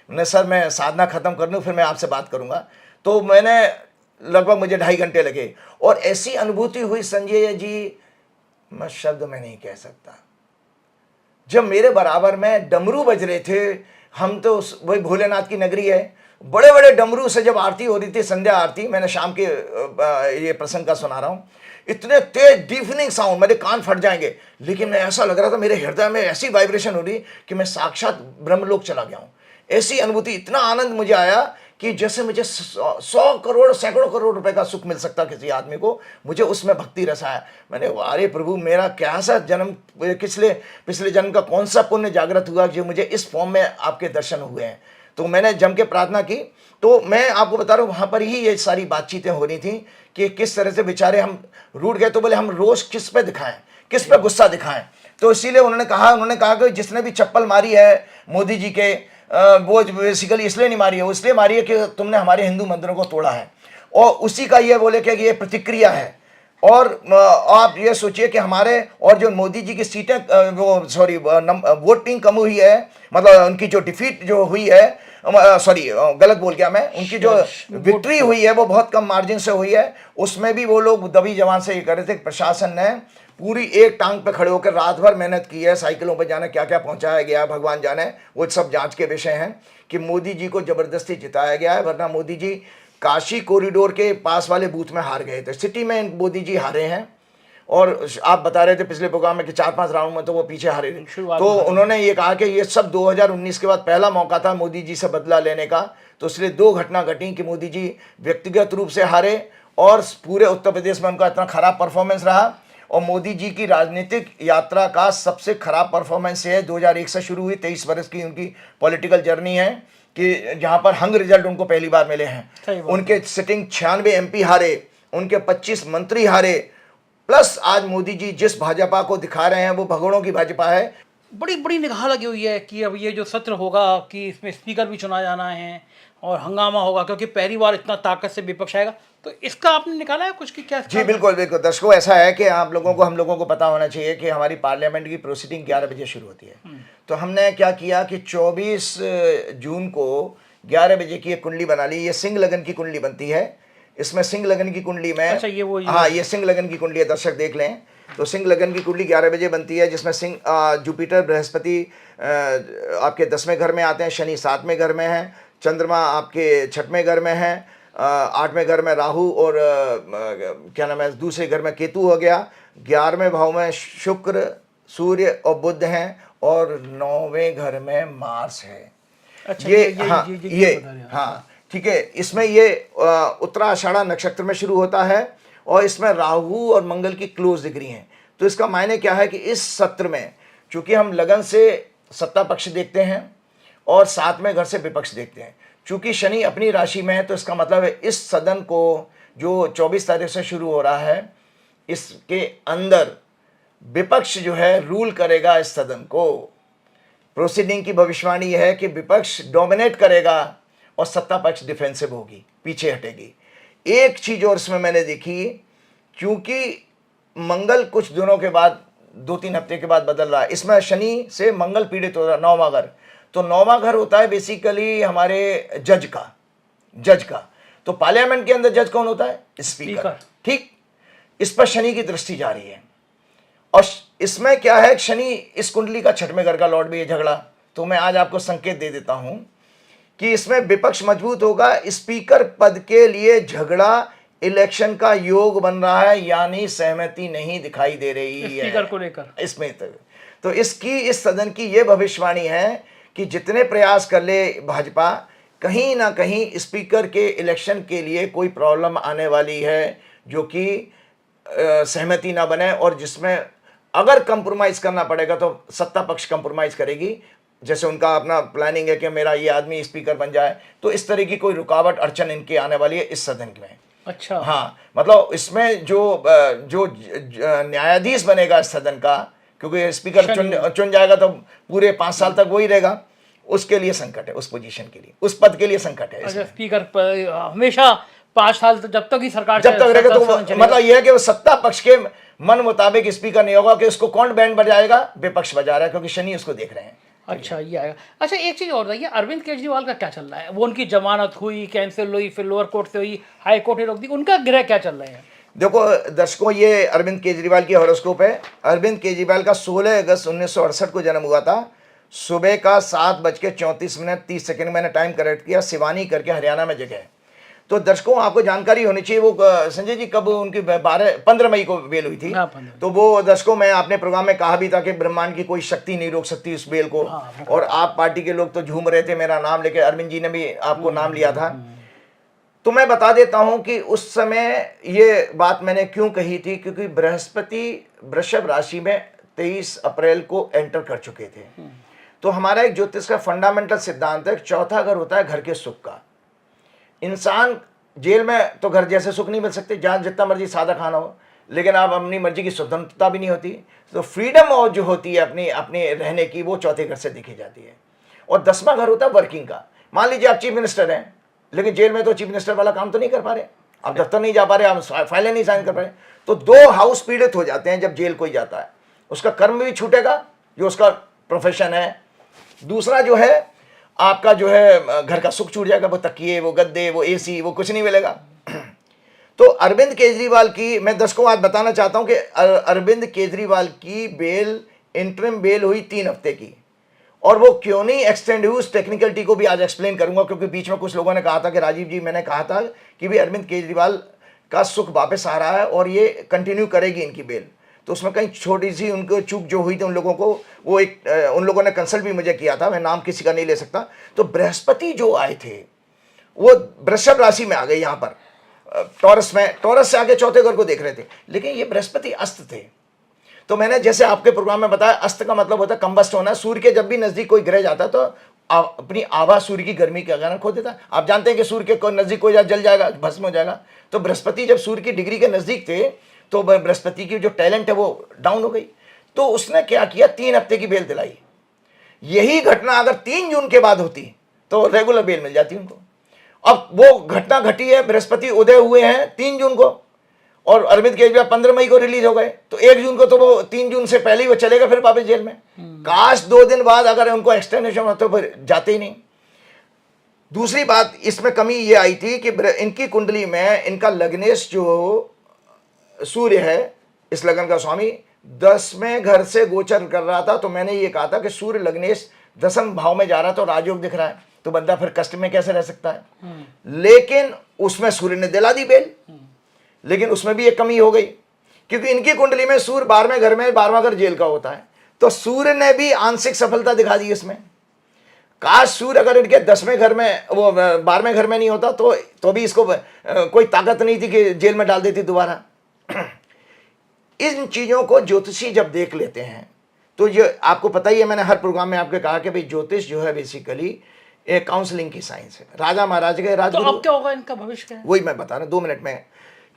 मैंने सर मैं साधना ख़त्म कर लूँ फिर मैं आपसे बात करूँगा। तो मैंने लगभग मुझे 2.5 घंटे लगे और ऐसी अनुभूति हुई संजय जी, मैं शब्द में नहीं कह सकता। जब मेरे बराबर में डमरू बज रहे थे, हम तो वही भोलेनाथ की नगरी है, बड़े बड़े डमरू से जब आरती हो रही थी, संध्या आरती, मैंने शाम के ये प्रसंग का सुना रहा हूँ, इतने तेज डीफनिंग साउंड, मेरे कान फट जाएंगे, लेकिन मैं ऐसा लग रहा था मेरे हृदय में ऐसी वाइब्रेशन हो रही कि मैं साक्षात ब्रह्मलोक चला गया हूँ। ऐसी अनुभूति, इतना आनंद मुझे आया कि जैसे मुझे 100 करोड़ सैकड़ों करोड़ रुपए का सुख मिल सकता किसी आदमी को, मुझे उसमें भक्ति रस आया। मैंने, अरे प्रभु, मेरा क्या सा जन्म, पिछले जन्म का कौन सा पुण्य जागृत हुआ जो मुझे इस फॉर्म में आपके दर्शन हुए हैं। तो मैंने जम के प्रार्थना की। तो मैं आपको बता रहा हूँ, वहाँ पर ही ये सारी बातचीतें हो रही थी कि किस तरह से बेचारे हम रूठ गए। तो बोले हम रोष किस पे दिखाएं, किस पे गुस्सा दिखाएं। तो इसीलिए उन्होंने कहा कि जिसने भी चप्पल मारी है मोदी जी के, वो बेसिकली इसलिए नहीं मारी है, वो इसलिए मारी है कि तुमने हमारे हिंदू मंदिरों को तोड़ा है। और उसी का ये बोले कि ये प्रतिक्रिया है। और आप ये सोचिए कि हमारे, और जो मोदी जी की सीटें, वो सॉरी वोटिंग कम हुई है, मतलब उनकी जो डिफीट जो हुई है, सॉरी गलत बोल गया मैं, उनकी जो विक्ट्री हुई है वो बहुत कम मार्जिन से हुई है। उसमें भी वो लोग दबी जवान से ये कर रहे थे। प्रशासन ने पूरी एक टांग पे खड़े होकर रात भर मेहनत की है, साइकिलों पे जाने क्या क्या पहुंचाया गया है भगवान जाने, वो सब जांच के विषय हैं कि मोदी जी को जबरदस्ती जिताया गया है। वरना मोदी जी काशी कॉरिडोर के पास वाले बूथ में हार गए थे, सिटी में मोदी जी हारे हैं। और आप बता रहे थे पिछले प्रोग्राम में कि 4-5 राउंड में तो वो पीछे हारे थे। तो उन्होंने ये कहा कि ये सब 2019 के बाद पहला मौका था मोदी जी से बदला लेने का। तो इसलिए 2 घटना घटी कि मोदी जी व्यक्तिगत रूप से हारे और पूरे उत्तर प्रदेश में उनका इतना खराब परफॉर्मेंस रहा। और मोदी जी की राजनीतिक यात्रा का सबसे खराब परफॉर्मेंस है 2001 से शुरू हुई, 23 वर्ष की उनकी पॉलिटिकल जर्नी है कि जहां पर हंग रिजल्ट उनको पहली बार मिले हैं। उनके सिटिंग 96 MP हारे, उनके 25 मंत्री हारे, प्लस आज मोदी जी जिस भाजपा को दिखा रहे हैं वो भगोड़ों की भाजपा है। बड़ी बड़ी निगाह लगी हुई है कि अब ये जो सत्र होगा कि इसमें स्पीकर भी चुना जाना है और हंगामा होगा, क्योंकि पहली बार इतना ताकत से विपक्ष आएगा। तो इसका आपने निकाला है कुछ कि क्या? जी बिल्कुल बिल्कुल दर्शकों, ऐसा है कि आप लोगों को, हम लोगों को पता होना चाहिए कि हमारी पार्लियामेंट की प्रोसीडिंग 11 बजे शुरू होती है। तो हमने क्या किया कि 24 जून को 11 बजे की एक कुंडली बना ली। ये सिंह लगन की कुंडली बनती है। इसमें सिंह लगन की कुंडली में, अच्छा, ये हाँ, ये सिंह लगन की कुंडली है, दर्शक देख लें। तो सिंह लगन की कुंडली 11 बजे बनती है, जिसमें सिंह, जुपिटर बृहस्पति आपके 10वें घर में आते हैं, शनि 7वें घर में है, चंद्रमा आपके 6वें घर में है, 8वें घर में राहु और क्या नाम है, दूसरे घर में केतु हो गया, 11वें भाव में शुक्र, सूर्य और बुध हैं, और 9वें घर में मार्स है। अच्छा, हाँ ठीक है। इसमें ये उत्तराषाढ़ा नक्षत्र में शुरू होता है और इसमें राहु और मंगल की क्लोज डिग्री है। तो इसका मायने क्या है कि इस सत्र में चूंकि हम लगन से सत्ता पक्ष देखते हैं और 7वें घर से विपक्ष देखते हैं, चूंकि शनि अपनी राशि में है, तो इसका मतलब है इस सदन को जो 24 तारीख से शुरू हो रहा है, इसके अंदर विपक्ष जो है रूल करेगा इस सदन को। प्रोसीडिंग की भविष्यवाणी है कि विपक्ष डोमिनेट करेगा और सत्ता पक्ष डिफेंसिव होगी, पीछे हटेगी। एक चीज और इसमें मैंने देखी, क्योंकि मंगल कुछ दिनों के बाद, 2-3 हफ्ते के बाद बदल रहा है, इसमें शनि से मंगल पीड़ित हो रहा है, 9वां घर। तो 9वां घर होता है बेसिकली हमारे जज का। तो पार्लियामेंट के अंदर जज कौन होता है? स्पीकर। ठीक, इस पर शनि की दृष्टि जा रही है। और इसमें क्या है, शनि इस कुंडली का 6वें घर का लॉर्ड भी है, झगड़ा। तो मैं आज आपको संकेत दे देता हूं कि इसमें विपक्ष मजबूत होगा। स्पीकर पद के लिए झगड़ा, इलेक्शन का योग बन रहा है, यानी सहमति नहीं दिखाई दे रही है स्पीकर को लेकर इसमें। तो इसकी, इस सदन की ये भविष्यवाणी है कि जितने प्रयास कर ले भाजपा, कहीं ना कहीं स्पीकर के इलेक्शन के लिए कोई प्रॉब्लम आने वाली है, जो कि सहमति ना बने, और जिसमें अगर कंप्रोमाइज करना पड़ेगा तो सत्ता पक्ष कंप्रोमाइज करेगी। जैसे उनका अपना प्लानिंग है कि मेरा ये आदमी स्पीकर बन जाए, तो इस तरह की कोई रुकावट अड़चन इनकी आने वाली है इस सदन में। अच्छा। हाँ, मतलब इसमें जो न्यायाधीश बनेगा इस सदन का, क्योंकि स्पीकर चुन जाएगा तो पूरे 5 साल तक वही रहेगा, उसके लिए संकट है, उस पोजीशन के लिए, उस पद के लिए संकट है। अच्छा, स्पीकर हमेशा 5 साल तक, जब तक ही सरकार जब तक रहेगा, तो मतलब यह है कि वो सत्ता पक्ष के मन मुताबिक स्पीकर नहीं होगा कि उसको कौन बैंड बजाएगा, विपक्ष बजा रहा है, क्योंकि शनि उसको देख रहे हैं। अच्छा, ये आएगा। अच्छा, एक चीज़ और बताइए, अरविंद केजरीवाल का क्या चल रहा है? वो उनकी जमानत हुई, कैंसिल हुई, फिर लोअर कोर्ट से हुई, हाई कोर्ट ने रोक दी, उनका गृह क्या चल रहे हैं? देखो दर्शकों, ये अरविंद केजरीवाल की हॉरोस्कोप है। अरविंद केजरीवाल का 16 अगस्त 1968 को जन्म हुआ था। सुबह का 7:34 मैंने टाइम करेक्ट किया। सिवानी करके हरियाणा में जगह है। तो दर्शकों, आपको जानकारी होनी चाहिए, वो संजय जी कब उनकी 15 मई को बेल हुई थी। हाँ, तो वो दर्शकों, मैं आपने प्रोग्राम में कहा भी था कि ब्रह्मांड की कोई शक्ति नहीं रोक सकती उस बेल को। हाँ, और आप पार्टी के लोग तो झूम रहे थे मेरा नाम लेके, अरविंद जी ने भी आपको नाम लिया था। तो मैं बता देता हूं कि उस समय ये बात मैंने क्यों कही थी, क्योंकि बृहस्पति वृषभ राशि में 23 अप्रैल को एंटर कर चुके थे। तो हमारा एक ज्योतिष का फंडामेंटल सिद्धांत है, चौथा घर होता है घर के सुख का। इंसान जेल में तो घर जैसे सुख नहीं मिल सकते, जहाँ जितना मर्जी सादा खाना हो, लेकिन आप अपनी मर्जी की स्वतंत्रता भी नहीं होती। तो फ्रीडम और जो होती है अपनी अपने रहने की, वो चौथे घर से देखी जाती है। और 10वां घर होता है वर्किंग का। मान लीजिए आप चीफ मिनिस्टर हैं, लेकिन जेल में तो चीफ मिनिस्टर वाला काम तो नहीं कर पा रहे, आप दफ्तर नहीं जा पा रहे, आप फाइलें नहीं साइन कर पा रहे। तो 2 हाउस पीड़ित हो जाते हैं जब जेल कोई जाता है। उसका कर्म भी छूटेगा, जो उसका प्रोफेशन है। दूसरा जो है आपका जो है घर का सुख छूट जाएगा, वो तकिए, वो गद्दे, वो एसी, वो कुछ नहीं मिलेगा। तो अरविंद केजरीवाल की, मैं दर्शकों आज बताना चाहता हूं कि अरविंद केजरीवाल की बेल, इंटरिम बेल हुई 3 हफ्ते की। और वो क्यों नहीं एक्सटेंड हुई, उस टेक्निकलिटी को भी आज एक्सप्लेन करूंगा, क्योंकि बीच में कुछ लोगों ने कहा था कि राजीव जी, मैंने कहा था कि भी अरविंद केजरीवाल का सुख वापस आ रहा है और ये कंटिन्यू करेगी इनकी बेल। तो उसमें कहीं छोटी सी उनको चूक जो हुई थी उन लोगों को, वो उन लोगों ने कंसल्ट भी मुझे किया था, मैं नाम किसी का नहीं ले सकता। तो बृहस्पति जो आए थे वो वृषभ राशि में आ गए, यहाँ पर टॉरस में, टॉरस से आगे चौथे घर को देख रहे थे, लेकिन ये बृहस्पति अस्त थे। तो मैंने जैसे आपके प्रोग्राम में बताया, अस्त का मतलब होता है कंबस्ट होना। सूर्य के जब भी नजदीक कोई ग्रह जाता तो अपनी आभा सूर्य की गर्मी के कारण खो देता। आप जानते हैं कि सूर्य के नजदीक कोई जल जाएगा, भस्म हो जाएगा। तो बृहस्पति जब सूर्य की डिग्री के नजदीक थे, तो बृहस्पति की जो टैलेंट है वो डाउन हो गई। तो उसने क्या किया, 3 हफ्ते की बेल दिलाई। यही घटना अगर 3 जून के बाद होती तो रेगुलर बेल मिल जाती उनको। अब वो घटना घटी है, बृहस्पति उदय हुए हैं 3 जून को, और अरविंद केजरीवाल 15 मई को रिलीज हो गए। तो 1 जून को तो वो 3 जून से पहले ही वो चलेगा फिर वापस जेल में। काश 2 दिन बाद अगर उनको एक्सटेंडेशन होता तो फिर जाते ही नहीं। दूसरी बात इसमें कमी ये आई थी कि इनकी कुंडली में इनका लग्नेश जो सूर्य है, इस लगन का स्वामी 10वें घर से गोचर कर रहा था। तो मैंने ये कहा था कि सूर्य लग्नेश 10वें भाव में जा रहा, तो राजयोग दिख रहा है, तो बंदा फिर कष्ट में कैसे रह सकता है। लेकिन उसमें सूर्य ने दिला दी बेल, लेकिन उसमें भी एक कमी हो गई, क्योंकि इनकी कुंडली में सूर्य 12वें घर में, 12वां घर जेल का होता है। तो सूर्य ने भी आंशिक सफलता दिखा दी इसमें। काश सूर्य अगर इनके 10वें घर में, वो 12वें घर में नहीं होता तो भी इसको कोई ताकत नहीं थी कि जेल में डाल देती दोबारा। इन चीजों को ज्योतिषी जब देख लेते हैं, तो ये आपको पता ही है, मैंने हर प्रोग्राम में आपके कहा कि भाई ज्योतिष जो है बेसिकली एक काउंसलिंग की साइंस है। राजा महाराज के राजगुरु, तो अब क्या होगा इनका भविष्य क्या है? वही मैं बता रहा हूं 2 मिनट में,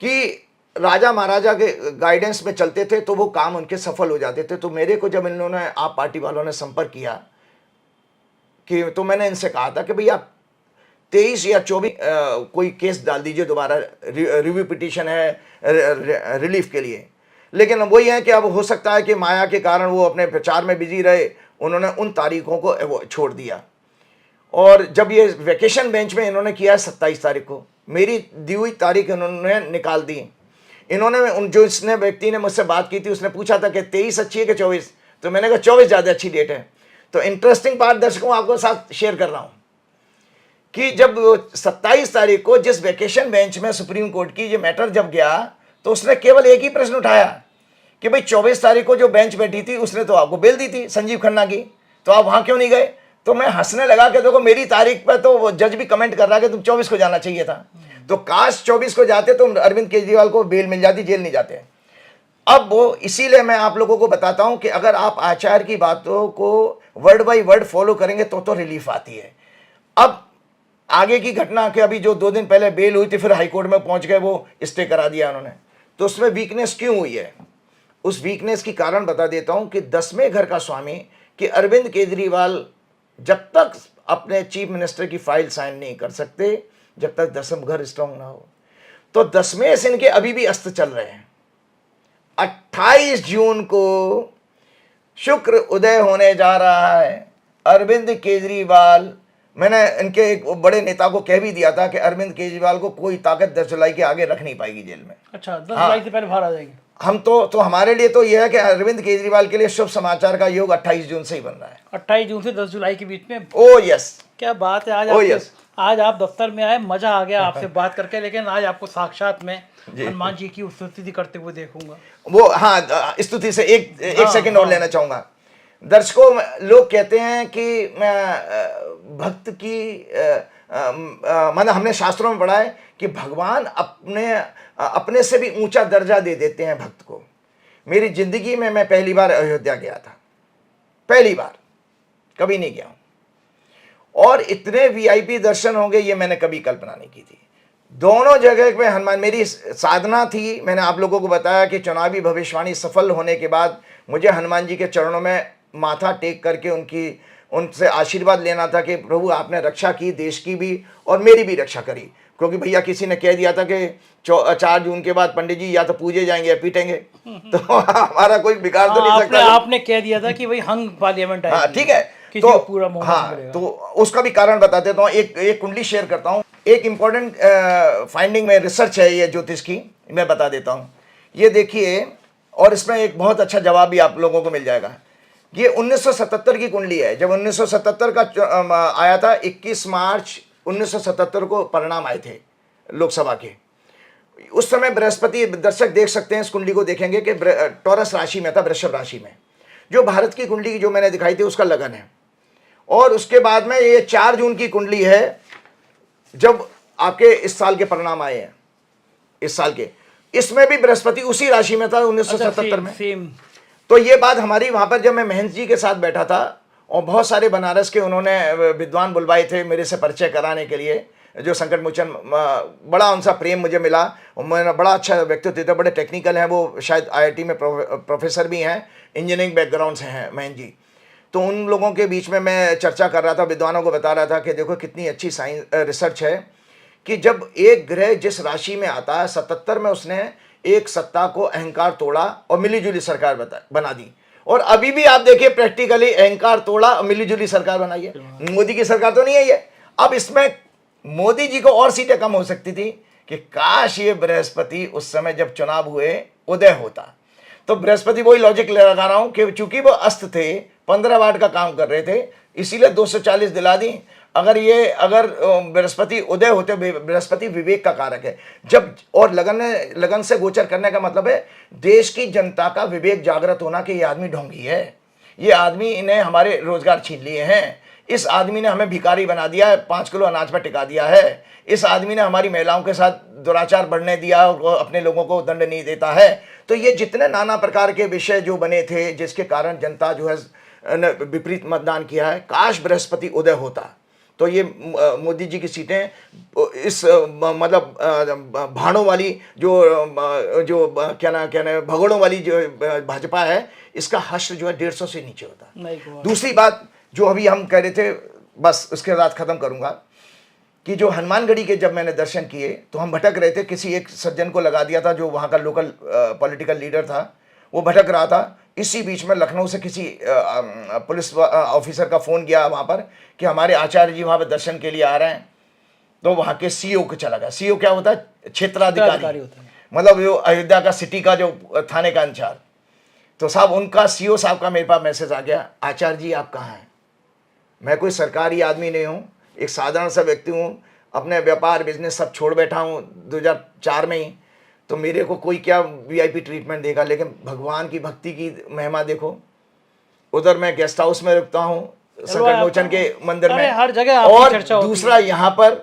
कि राजा महाराजा के गाइडेंस में चलते थे तो वो काम उनके सफल हो जाते थे। तो मेरे को जब इन लोगों ने, आप पार्टी वालों ने संपर्क किया कि, तो मैंने इनसे कहा था कि भाई आप 23 या 24 कोई केस डाल दीजिए दोबारा, रिव्यू पिटीशन है रिलीफ के लिए। लेकिन वही है कि अब हो सकता है कि माया के कारण वो अपने प्रचार में बिजी रहे, उन्होंने उन तारीखों को छोड़ दिया। और जब ये वैकेशन बेंच में इन्होंने किया है 27 तारीख को, मेरी दी हुई तारीख इन्होंने निकाल दी। इन्होंने जो इसने व्यक्ति ने मुझसे बात की थी, उसने पूछा था कि 23 अच्छी है कि 24, तो मैंने कहा 24 ज़्यादा अच्छी डेट है। तो इंटरेस्टिंग बात दर्शकों आपको साथ शेयर कर रहा हूँ कि जब 27 तारीख को जिस वैकेशन बेंच में सुप्रीम कोर्ट की ये मैटर जब गया, तो उसने केवल एक ही प्रश्न उठाया कि भाई 24 तारीख को जो बेंच बैठी थी उसने तो आपको बेल दी थी संजीव खन्ना की, तो आप वहाँ क्यों नहीं गए। तो मैं हंसने लगा कि देखो मेरी तारीख पर तो वो जज भी कमेंट कर रहा है कि तुम 24 को जाना चाहिए था। तो काश 24 को जाते तो अरविंद केजरीवाल को बेल मिल जाती, जेल नहीं जाते। अब वो इसीलिए मैं आप लोगों को बताता हूं कि अगर आप आचार की बातों को वर्ड बाय वर्ड फॉलो करेंगे तो रिलीफ आती है। अब आगे की घटना कि अभी जो 2 दिन पहले बेल हुई थी, फिर हाईकोर्ट में पहुंच गए, वो स्टे करा दिया उन्होंने, तो उसमें वीकनेस क्यों हुई है? उस वीकनेस की कारण बता देता हूं कि 10वें घर का स्वामी कि अरविंद केजरीवाल जब तक अपने चीफ मिनिस्टर की फाइल साइन नहीं कर सकते, जब तक 10वां घर स्ट्रांग ना हो, तो 10वें से इनके अभी भी अस्त्र चल रहे हैं। 28 जून को शुक्र उदय होने जा रहा है। अरविंद केजरीवाल, मैंने इनके एक बड़े नेता को कह भी दिया था कि अरविंद केजरीवाल को कोई ताकत 10 जुलाई के आगे रख नहीं पाएगी जेल में। अच्छा, 10 जुलाई से पहले बाहर आ जाएंगे हम तो हमारे लिए तो यह है कि अरविंद केजरीवाल के लिए शुभ समाचार का योग 28 जून से ही बन रहा है। 28 जून से 10 जुलाई के बीच में। ओ यस, क्या बात है। आज आप दफ्तर में आए, मजा आ गया आपसे बात करके, लेकिन आज आपको साक्षात में हनुमान जी की स्तुति करते हुए देखूंगा। वो हाँ, स्तुति से एक सेकंड और लेना चाहूंगा। दर्शकों, लोग कहते हैं कि भक्त की मतलब हमने शास्त्रों में पढ़ा है कि भगवान अपने से भी ऊंचा दर्जा दे देते हैं भक्त को। मेरी जिंदगी में मैं पहली बार अयोध्या गया था, पहली बार, कभी नहीं गया हूं, और इतने वीआईपी दर्शन होंगे ये मैंने कभी कल्पना नहीं की थी। दोनों जगह पे हनुमान, मेरी साधना थी, मैंने आप लोगों को बताया कि चुनावी भविष्यवाणी सफल होने के बाद मुझे हनुमान जी के चरणों में माथा टेक करके उनसे आशीर्वाद लेना था कि प्रभु आपने रक्षा की, देश की भी और मेरी भी रक्षा करी। क्योंकि भैया किसी ने कह दिया था कि 4 जून के बाद पंडित जी या तो पूजे जाएंगे या पीटेंगे, तो हमारा कोई बिगाड़ तो नहीं सकता। आपने कह दिया था कि भाई हंग पार्लियामेंट है। ठीक है, तो पूरा तो उसका भी कारण बता देता हूँ। एक कुंडली शेयर करता हूँ, एक इंपॉर्टेंट फाइंडिंग में रिसर्च है ये ज्योतिष की, मैं बता देता हूँ। ये देखिए, और इसमें एक बहुत अच्छा जवाब भी आप लोगों को मिल जाएगा। ये 1977 की कुंडली है। जब 1977 का आया था, 21 मार्च 1977 को परिणाम आए थे लोकसभा के। उस समय बृहस्पति, दर्शक देख सकते हैं इस कुंडली को, देखेंगे कि टॉरस राशि में था, वृषभ राशि में। जो भारत की कुंडली जो मैंने दिखाई थी उसका लगन है। और उसके बाद में ये 4 जून की कुंडली है, जब आपके इस साल के परिणाम आए हैं, इस साल के, इसमें भी बृहस्पति उसी राशि में था 1977 में। तो ये बात हमारी वहां पर, जब मैं महंत जी के साथ बैठा था और बहुत सारे बनारस के उन्होंने विद्वान बुलवाए थे मेरे से परिचय कराने के लिए, जो संकट मोचन, बड़ा उनसा प्रेम मुझे मिला। और मेरा बड़ा अच्छा व्यक्तित्व था, बड़े टेक्निकल हैं वो, शायद IIT में प्रोफेसर भी हैं, इंजीनियरिंग बैकग्राउंड से हैं महंत जी। तो उन लोगों के बीच में मैं चर्चा कर रहा था, विद्वानों को बता रहा था कि देखो कितनी अच्छी साइंस रिसर्च है कि जब एक ग्रह जिस राशि में आता है, 77 में उसने एक सत्ता को, अहंकार तोड़ा और मिलीजुली सरकार बना दी। और अभी भी आप देखिए प्रैक्टिकली अहंकार तोड़ा और मिलीजुली सरकार बनाई है। मोदी की सरकार तो नहीं है ये। अब इसमें मोदी जी को और सीटें कम हो सकती थी कि काश ये बृहस्पति उस समय जब चुनाव हुए उदय होता। तो बृहस्पति वही लॉजिक लगा रहा हूं कि चूंकि वो अस्त थे, 15 वाट का काम कर रहे थे, इसीलिए 240 दिला दी। अगर बृहस्पति उदय होते, बृहस्पति विवेक का कारक है, जब, और लगन से गोचर करने का मतलब है देश की जनता का विवेक जागृत होना कि ये आदमी ढोंगी है, ये आदमी, इन्हें हमारे रोजगार छीन लिए हैं, इस आदमी ने हमें भिखारी बना दिया है, 5 किलो अनाज पर टिका दिया है, इस आदमी ने हमारी महिलाओं के साथ दुराचार बढ़ने दिया और अपने लोगों को दंड नहीं देता है। तो ये जितने नाना प्रकार के विषय जो बने थे जिसके कारण जनता जो है विपरीत मतदान किया है, काश बृहस्पति उदय होता तो ये मोदी जी की सीटें, इस मतलब भाड़ों वाली जो क्या ना भगोड़ों वाली जो भाजपा है, इसका हश्र जो है 150 से नीचे होता। दूसरी बात जो अभी हम कह रहे थे, बस उसके बाद खत्म करूंगा, कि जो हनुमानगढ़ी के जब मैंने दर्शन किए तो हम भटक रहे थे, किसी एक सज्जन को लगा दिया था जो वहाँ का लोकल पॉलिटिकल लीडर था, वो भटक रहा था। इसी बीच में लखनऊ से किसी पुलिस ऑफिसर का फ़ोन गया वहाँ पर कि हमारे आचार्य जी वहाँ पर दर्शन के लिए आ रहे हैं। तो वहाँ के CEO को चला गया। CEO क्या होता है? क्षेत्राधिकारी होता है, मतलब जो अयोध्या का सिटी का जो थाने का इंचार्ज। तो साहब उनका CEO साहब का मेरे पास मैसेज आ गया, आचार्य जी आप कहाँ हैं? मैं कोई सरकारी आदमी नहीं हूँ, एक साधारण सा व्यक्ति हूँ, अपने व्यापार बिजनेस सब छोड़ बैठा हूँ 2004 में ही। तो मेरे को कोई क्या VIP ट्रीटमेंट देगा, लेकिन भगवान की भक्ति की महिमा देखो। उधर मैं गेस्ट हाउस में रुकता हूँ संकट मोचन के मंदिर में, हर जगह और दूसरा यहाँ पर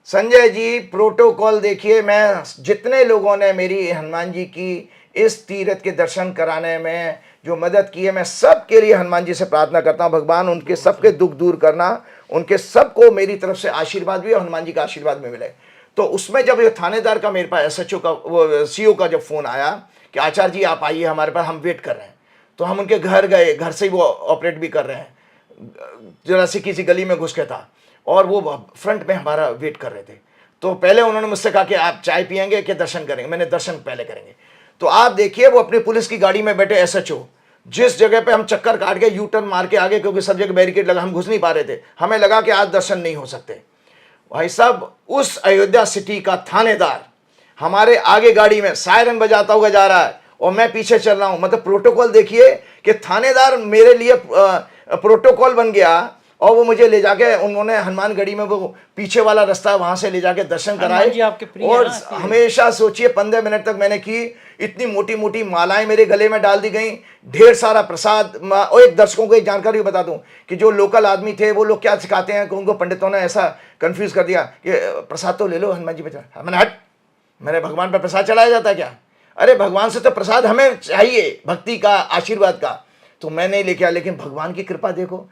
संजय जी प्रोटोकॉल देखिए। मैं जितने लोगों ने मेरी हनुमान जी की इस तीर्थ के दर्शन कराने में जो मदद की है, मैं सबके लिए हनुमान जी से प्रार्थना करता हूँ, भगवान उनके सबके दुख दूर करना, उनके सबको मेरी तरफ से आशीर्वाद भी और हनुमान जी का आशीर्वाद भी मिले। तो उसमें जब ये थानेदार का मेरे पास एसएचओ का, वो सीओ का जब फ़ोन आया कि आचार्य जी आप आइए हमारे पास, हम वेट कर रहे हैं, तो हम उनके घर गए, घर से ही वो ऑपरेट भी कर रहे हैं, जरा सी किसी गली में घुस के था, और वो फ्रंट में हमारा वेट कर रहे थे। तो पहले उन्होंने मुझसे कहा कि आप चाय पियेंगे कि दर्शन करेंगे, मैंने दर्शन पहले करेंगे। तो आप देखिए वो अपनी पुलिस की गाड़ी में बैठे एसएचओ, जिस जगह पे हम चक्कर काट के यू टर्न मार के आगे, क्योंकि सब जगह बैरिकेड लगा, हम घुस नहीं पा रहे थे, हमें लगा कि आज दर्शन नहीं हो सकते। भाई साहब उस अयोध्या सिटी का थानेदार हमारे आगे गाड़ी में सायरन बजाता हुआ जा रहा है और मैं पीछे चल रहा हूं। मतलब प्रोटोकॉल देखिए कि थानेदार मेरे लिए प्रोटोकॉल बन गया, और वो मुझे ले जाके, उन्होंने हनुमानगढ़ी में वो पीछे वाला रास्ता वहां से ले जाके दर्शन कराए। और हमेशा सोचिए 15 मिनट तक मैंने की, इतनी मोटी मोटी मालाएं मेरे गले में डाल दी गई, ढेर सारा प्रसाद। और एक दर्शकों को एक जानकारी बता दूं कि जो लोकल आदमी थे वो लोग क्या सिखाते हैं कि उनको पंडितों ने ऐसा कंफ्यूज कर दिया कि प्रसाद तो ले लो हनुमान जी पे, मैंने हट, मेरे भगवान पर प्रसाद चलाया जाता है क्या? अरे भगवान से तो प्रसाद हमें चाहिए, भक्ति का, आशीर्वाद का। तो मैं नहीं लेके आया, लेकिन भगवान की कृपा देखो,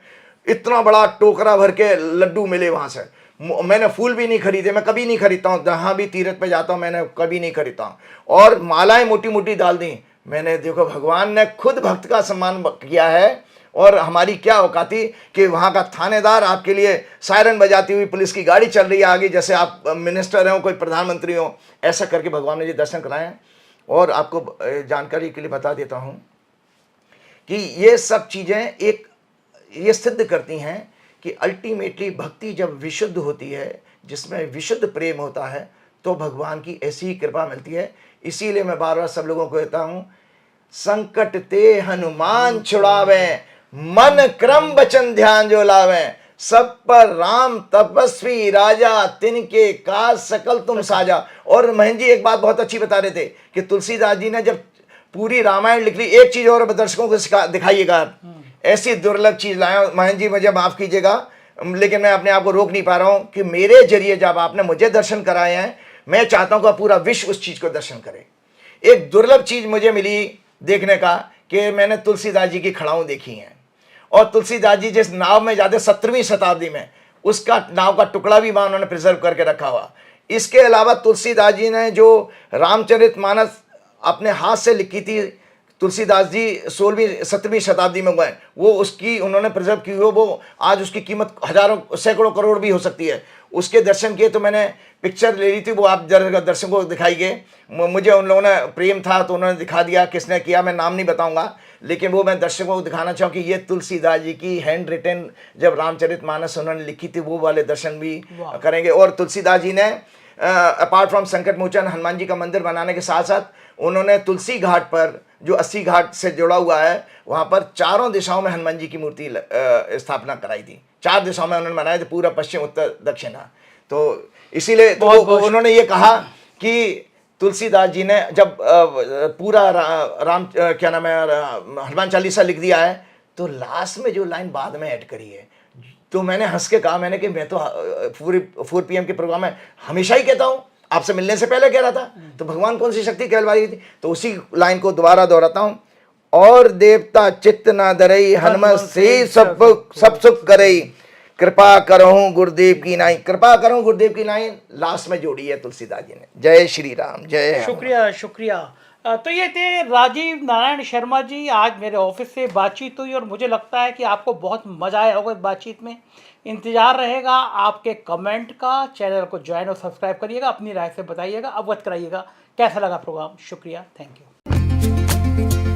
इतना बड़ा टोकरा भर के लड्डू मिले वहां से। मैंने फूल भी नहीं खरीदे, मैं कभी नहीं खरीदता हूँ, जहाँ भी तीर्थ पे जाता हूँ मैंने कभी नहीं खरीदता हूँ। और मालाएं मोटी मोटी डाल दी मैंने। देखो भगवान ने खुद भक्त का सम्मान किया है, और हमारी क्या औकाती कि वहाँ का थानेदार आपके लिए सायरन बजाती हुई पुलिस की गाड़ी चल रही है आगे, जैसे आप मिनिस्टर हो, कोई प्रधानमंत्री हो, ऐसा करके भगवान ने ये दर्शन कराए हैं। और आपको जानकारी के लिए बता देता हूँ कि ये सब चीज़ें ये सिद्ध करती हैं कि अल्टीमेटली भक्ति जब विशुद्ध होती है, जिसमें विशुद्ध प्रेम होता है, तो भगवान की ऐसी ही कृपा मिलती है। इसीलिए मैं बार बार सब लोगों को कहता हूँ, संकट ते हनुमान छुड़ावे, मन क्रम वचन ध्यान जो लावे, सब पर राम तपस्वी राजा, तिनके काज सकल तुम साजा। और महेंद्र जी एक बात बहुत अच्छी बता रहे थे कि तुलसीदास जी ने जब पूरी रामायण लिख ली, एक चीज और दर्शकों को दिखाइएगा, ऐसी दुर्लभ चीज लाए महेंद्र जी, मुझे माफ कीजिएगा, लेकिन मैं अपने आप को रोक नहीं पा रहा हूं कि मेरे जरिए जब आपने मुझे दर्शन कराए हैं, मैं चाहता हूं कि पूरा विश्व उस चीज को दर्शन करे। एक दुर्लभ चीज मुझे मिली देखने का कि मैंने तुलसीदास जी की खड़ाऊं देखी हैं, और तुलसीदास जी जिस नाव में जाते 17वीं शताब्दी में, उसका नाव का टुकड़ा भी वहां उन्होंने प्रिजर्व करके रखा हुआ। इसके अलावा तुलसीदास जी ने जो रामचरितमानस अपने हाथ से लिखी थी, तुलसीदास जी 16वीं 17वीं शताब्दी में गए, वो उसकी उन्होंने प्रिजर्व की हुई, वो आज उसकी कीमत हजारों सैकड़ों करोड़ भी हो सकती है। उसके दर्शन किए, तो मैंने पिक्चर ले ली थी, वो आप जरा दर्शकों को दिखाई गए। मुझे उन लोगों ने प्रेम था तो उन्होंने दिखा दिया, किसने किया मैं नाम नहीं बताऊंगा, लेकिन वो मैं दर्शकों को दिखाना चाहूँ कि ये तुलसीदास जी की हैंड रिटन जब रामचरितमानस उन्होंने लिखी थी, वो वाले दर्शन भी करेंगे। और तुलसीदास जी ने अपार्ट फ्रॉम संकट मोचन हनुमान जी का मंदिर बनाने के साथ साथ उन्होंने तुलसी घाट पर, जो 80 घाट से जुड़ा हुआ है, वहाँ पर चारों दिशाओं में हनुमान जी की मूर्ति स्थापना कराई थी। 4 दिशाओं में उन्होंने बनाए थे, पूरा पश्चिम उत्तर दक्षिणा। तो इसीलिए तो उन्होंने ये कहा कि तुलसीदास जी ने जब पूरा राम क्या नाम है हनुमान चालीसा लिख दिया है, तो लास्ट में जो लाइन बाद में ऐड करी है, तो मैंने हंस के कहा, मैंने कि मैं तो 4 PM के प्रोग्राम में हमेशा ही कहता हूँ, आपसे मिलने से पहले कह रहा था, तो भगवान कौन सी शक्ति कहलवाई थी। तो उसी लाइन को दोबारा दोहराता हूँ, और देवता चित्त ना डरई, हनुमत से सब सुख करई, कृपा करहूं गुरुदेव की नाई, कृपा करहूं गुरुदेव की नाई लास्ट में जोड़ी है तुलसीदास जी ने। जय श्री राम, जय। शुक्रिया शुक्रिया। तो ये थे राजीव नारायण शर्मा जी, आज मेरे ऑफिस से बातचीत हुई और मुझे लगता है कि आपको बहुत मज़ा आया होगा इस बातचीत में। इंतज़ार रहेगा आपके कमेंट का। चैनल को ज्वाइन और सब्सक्राइब करिएगा, अपनी राय से बताइएगा, अवगत कराइएगा कैसा लगा प्रोग्राम। शुक्रिया, थैंक यू।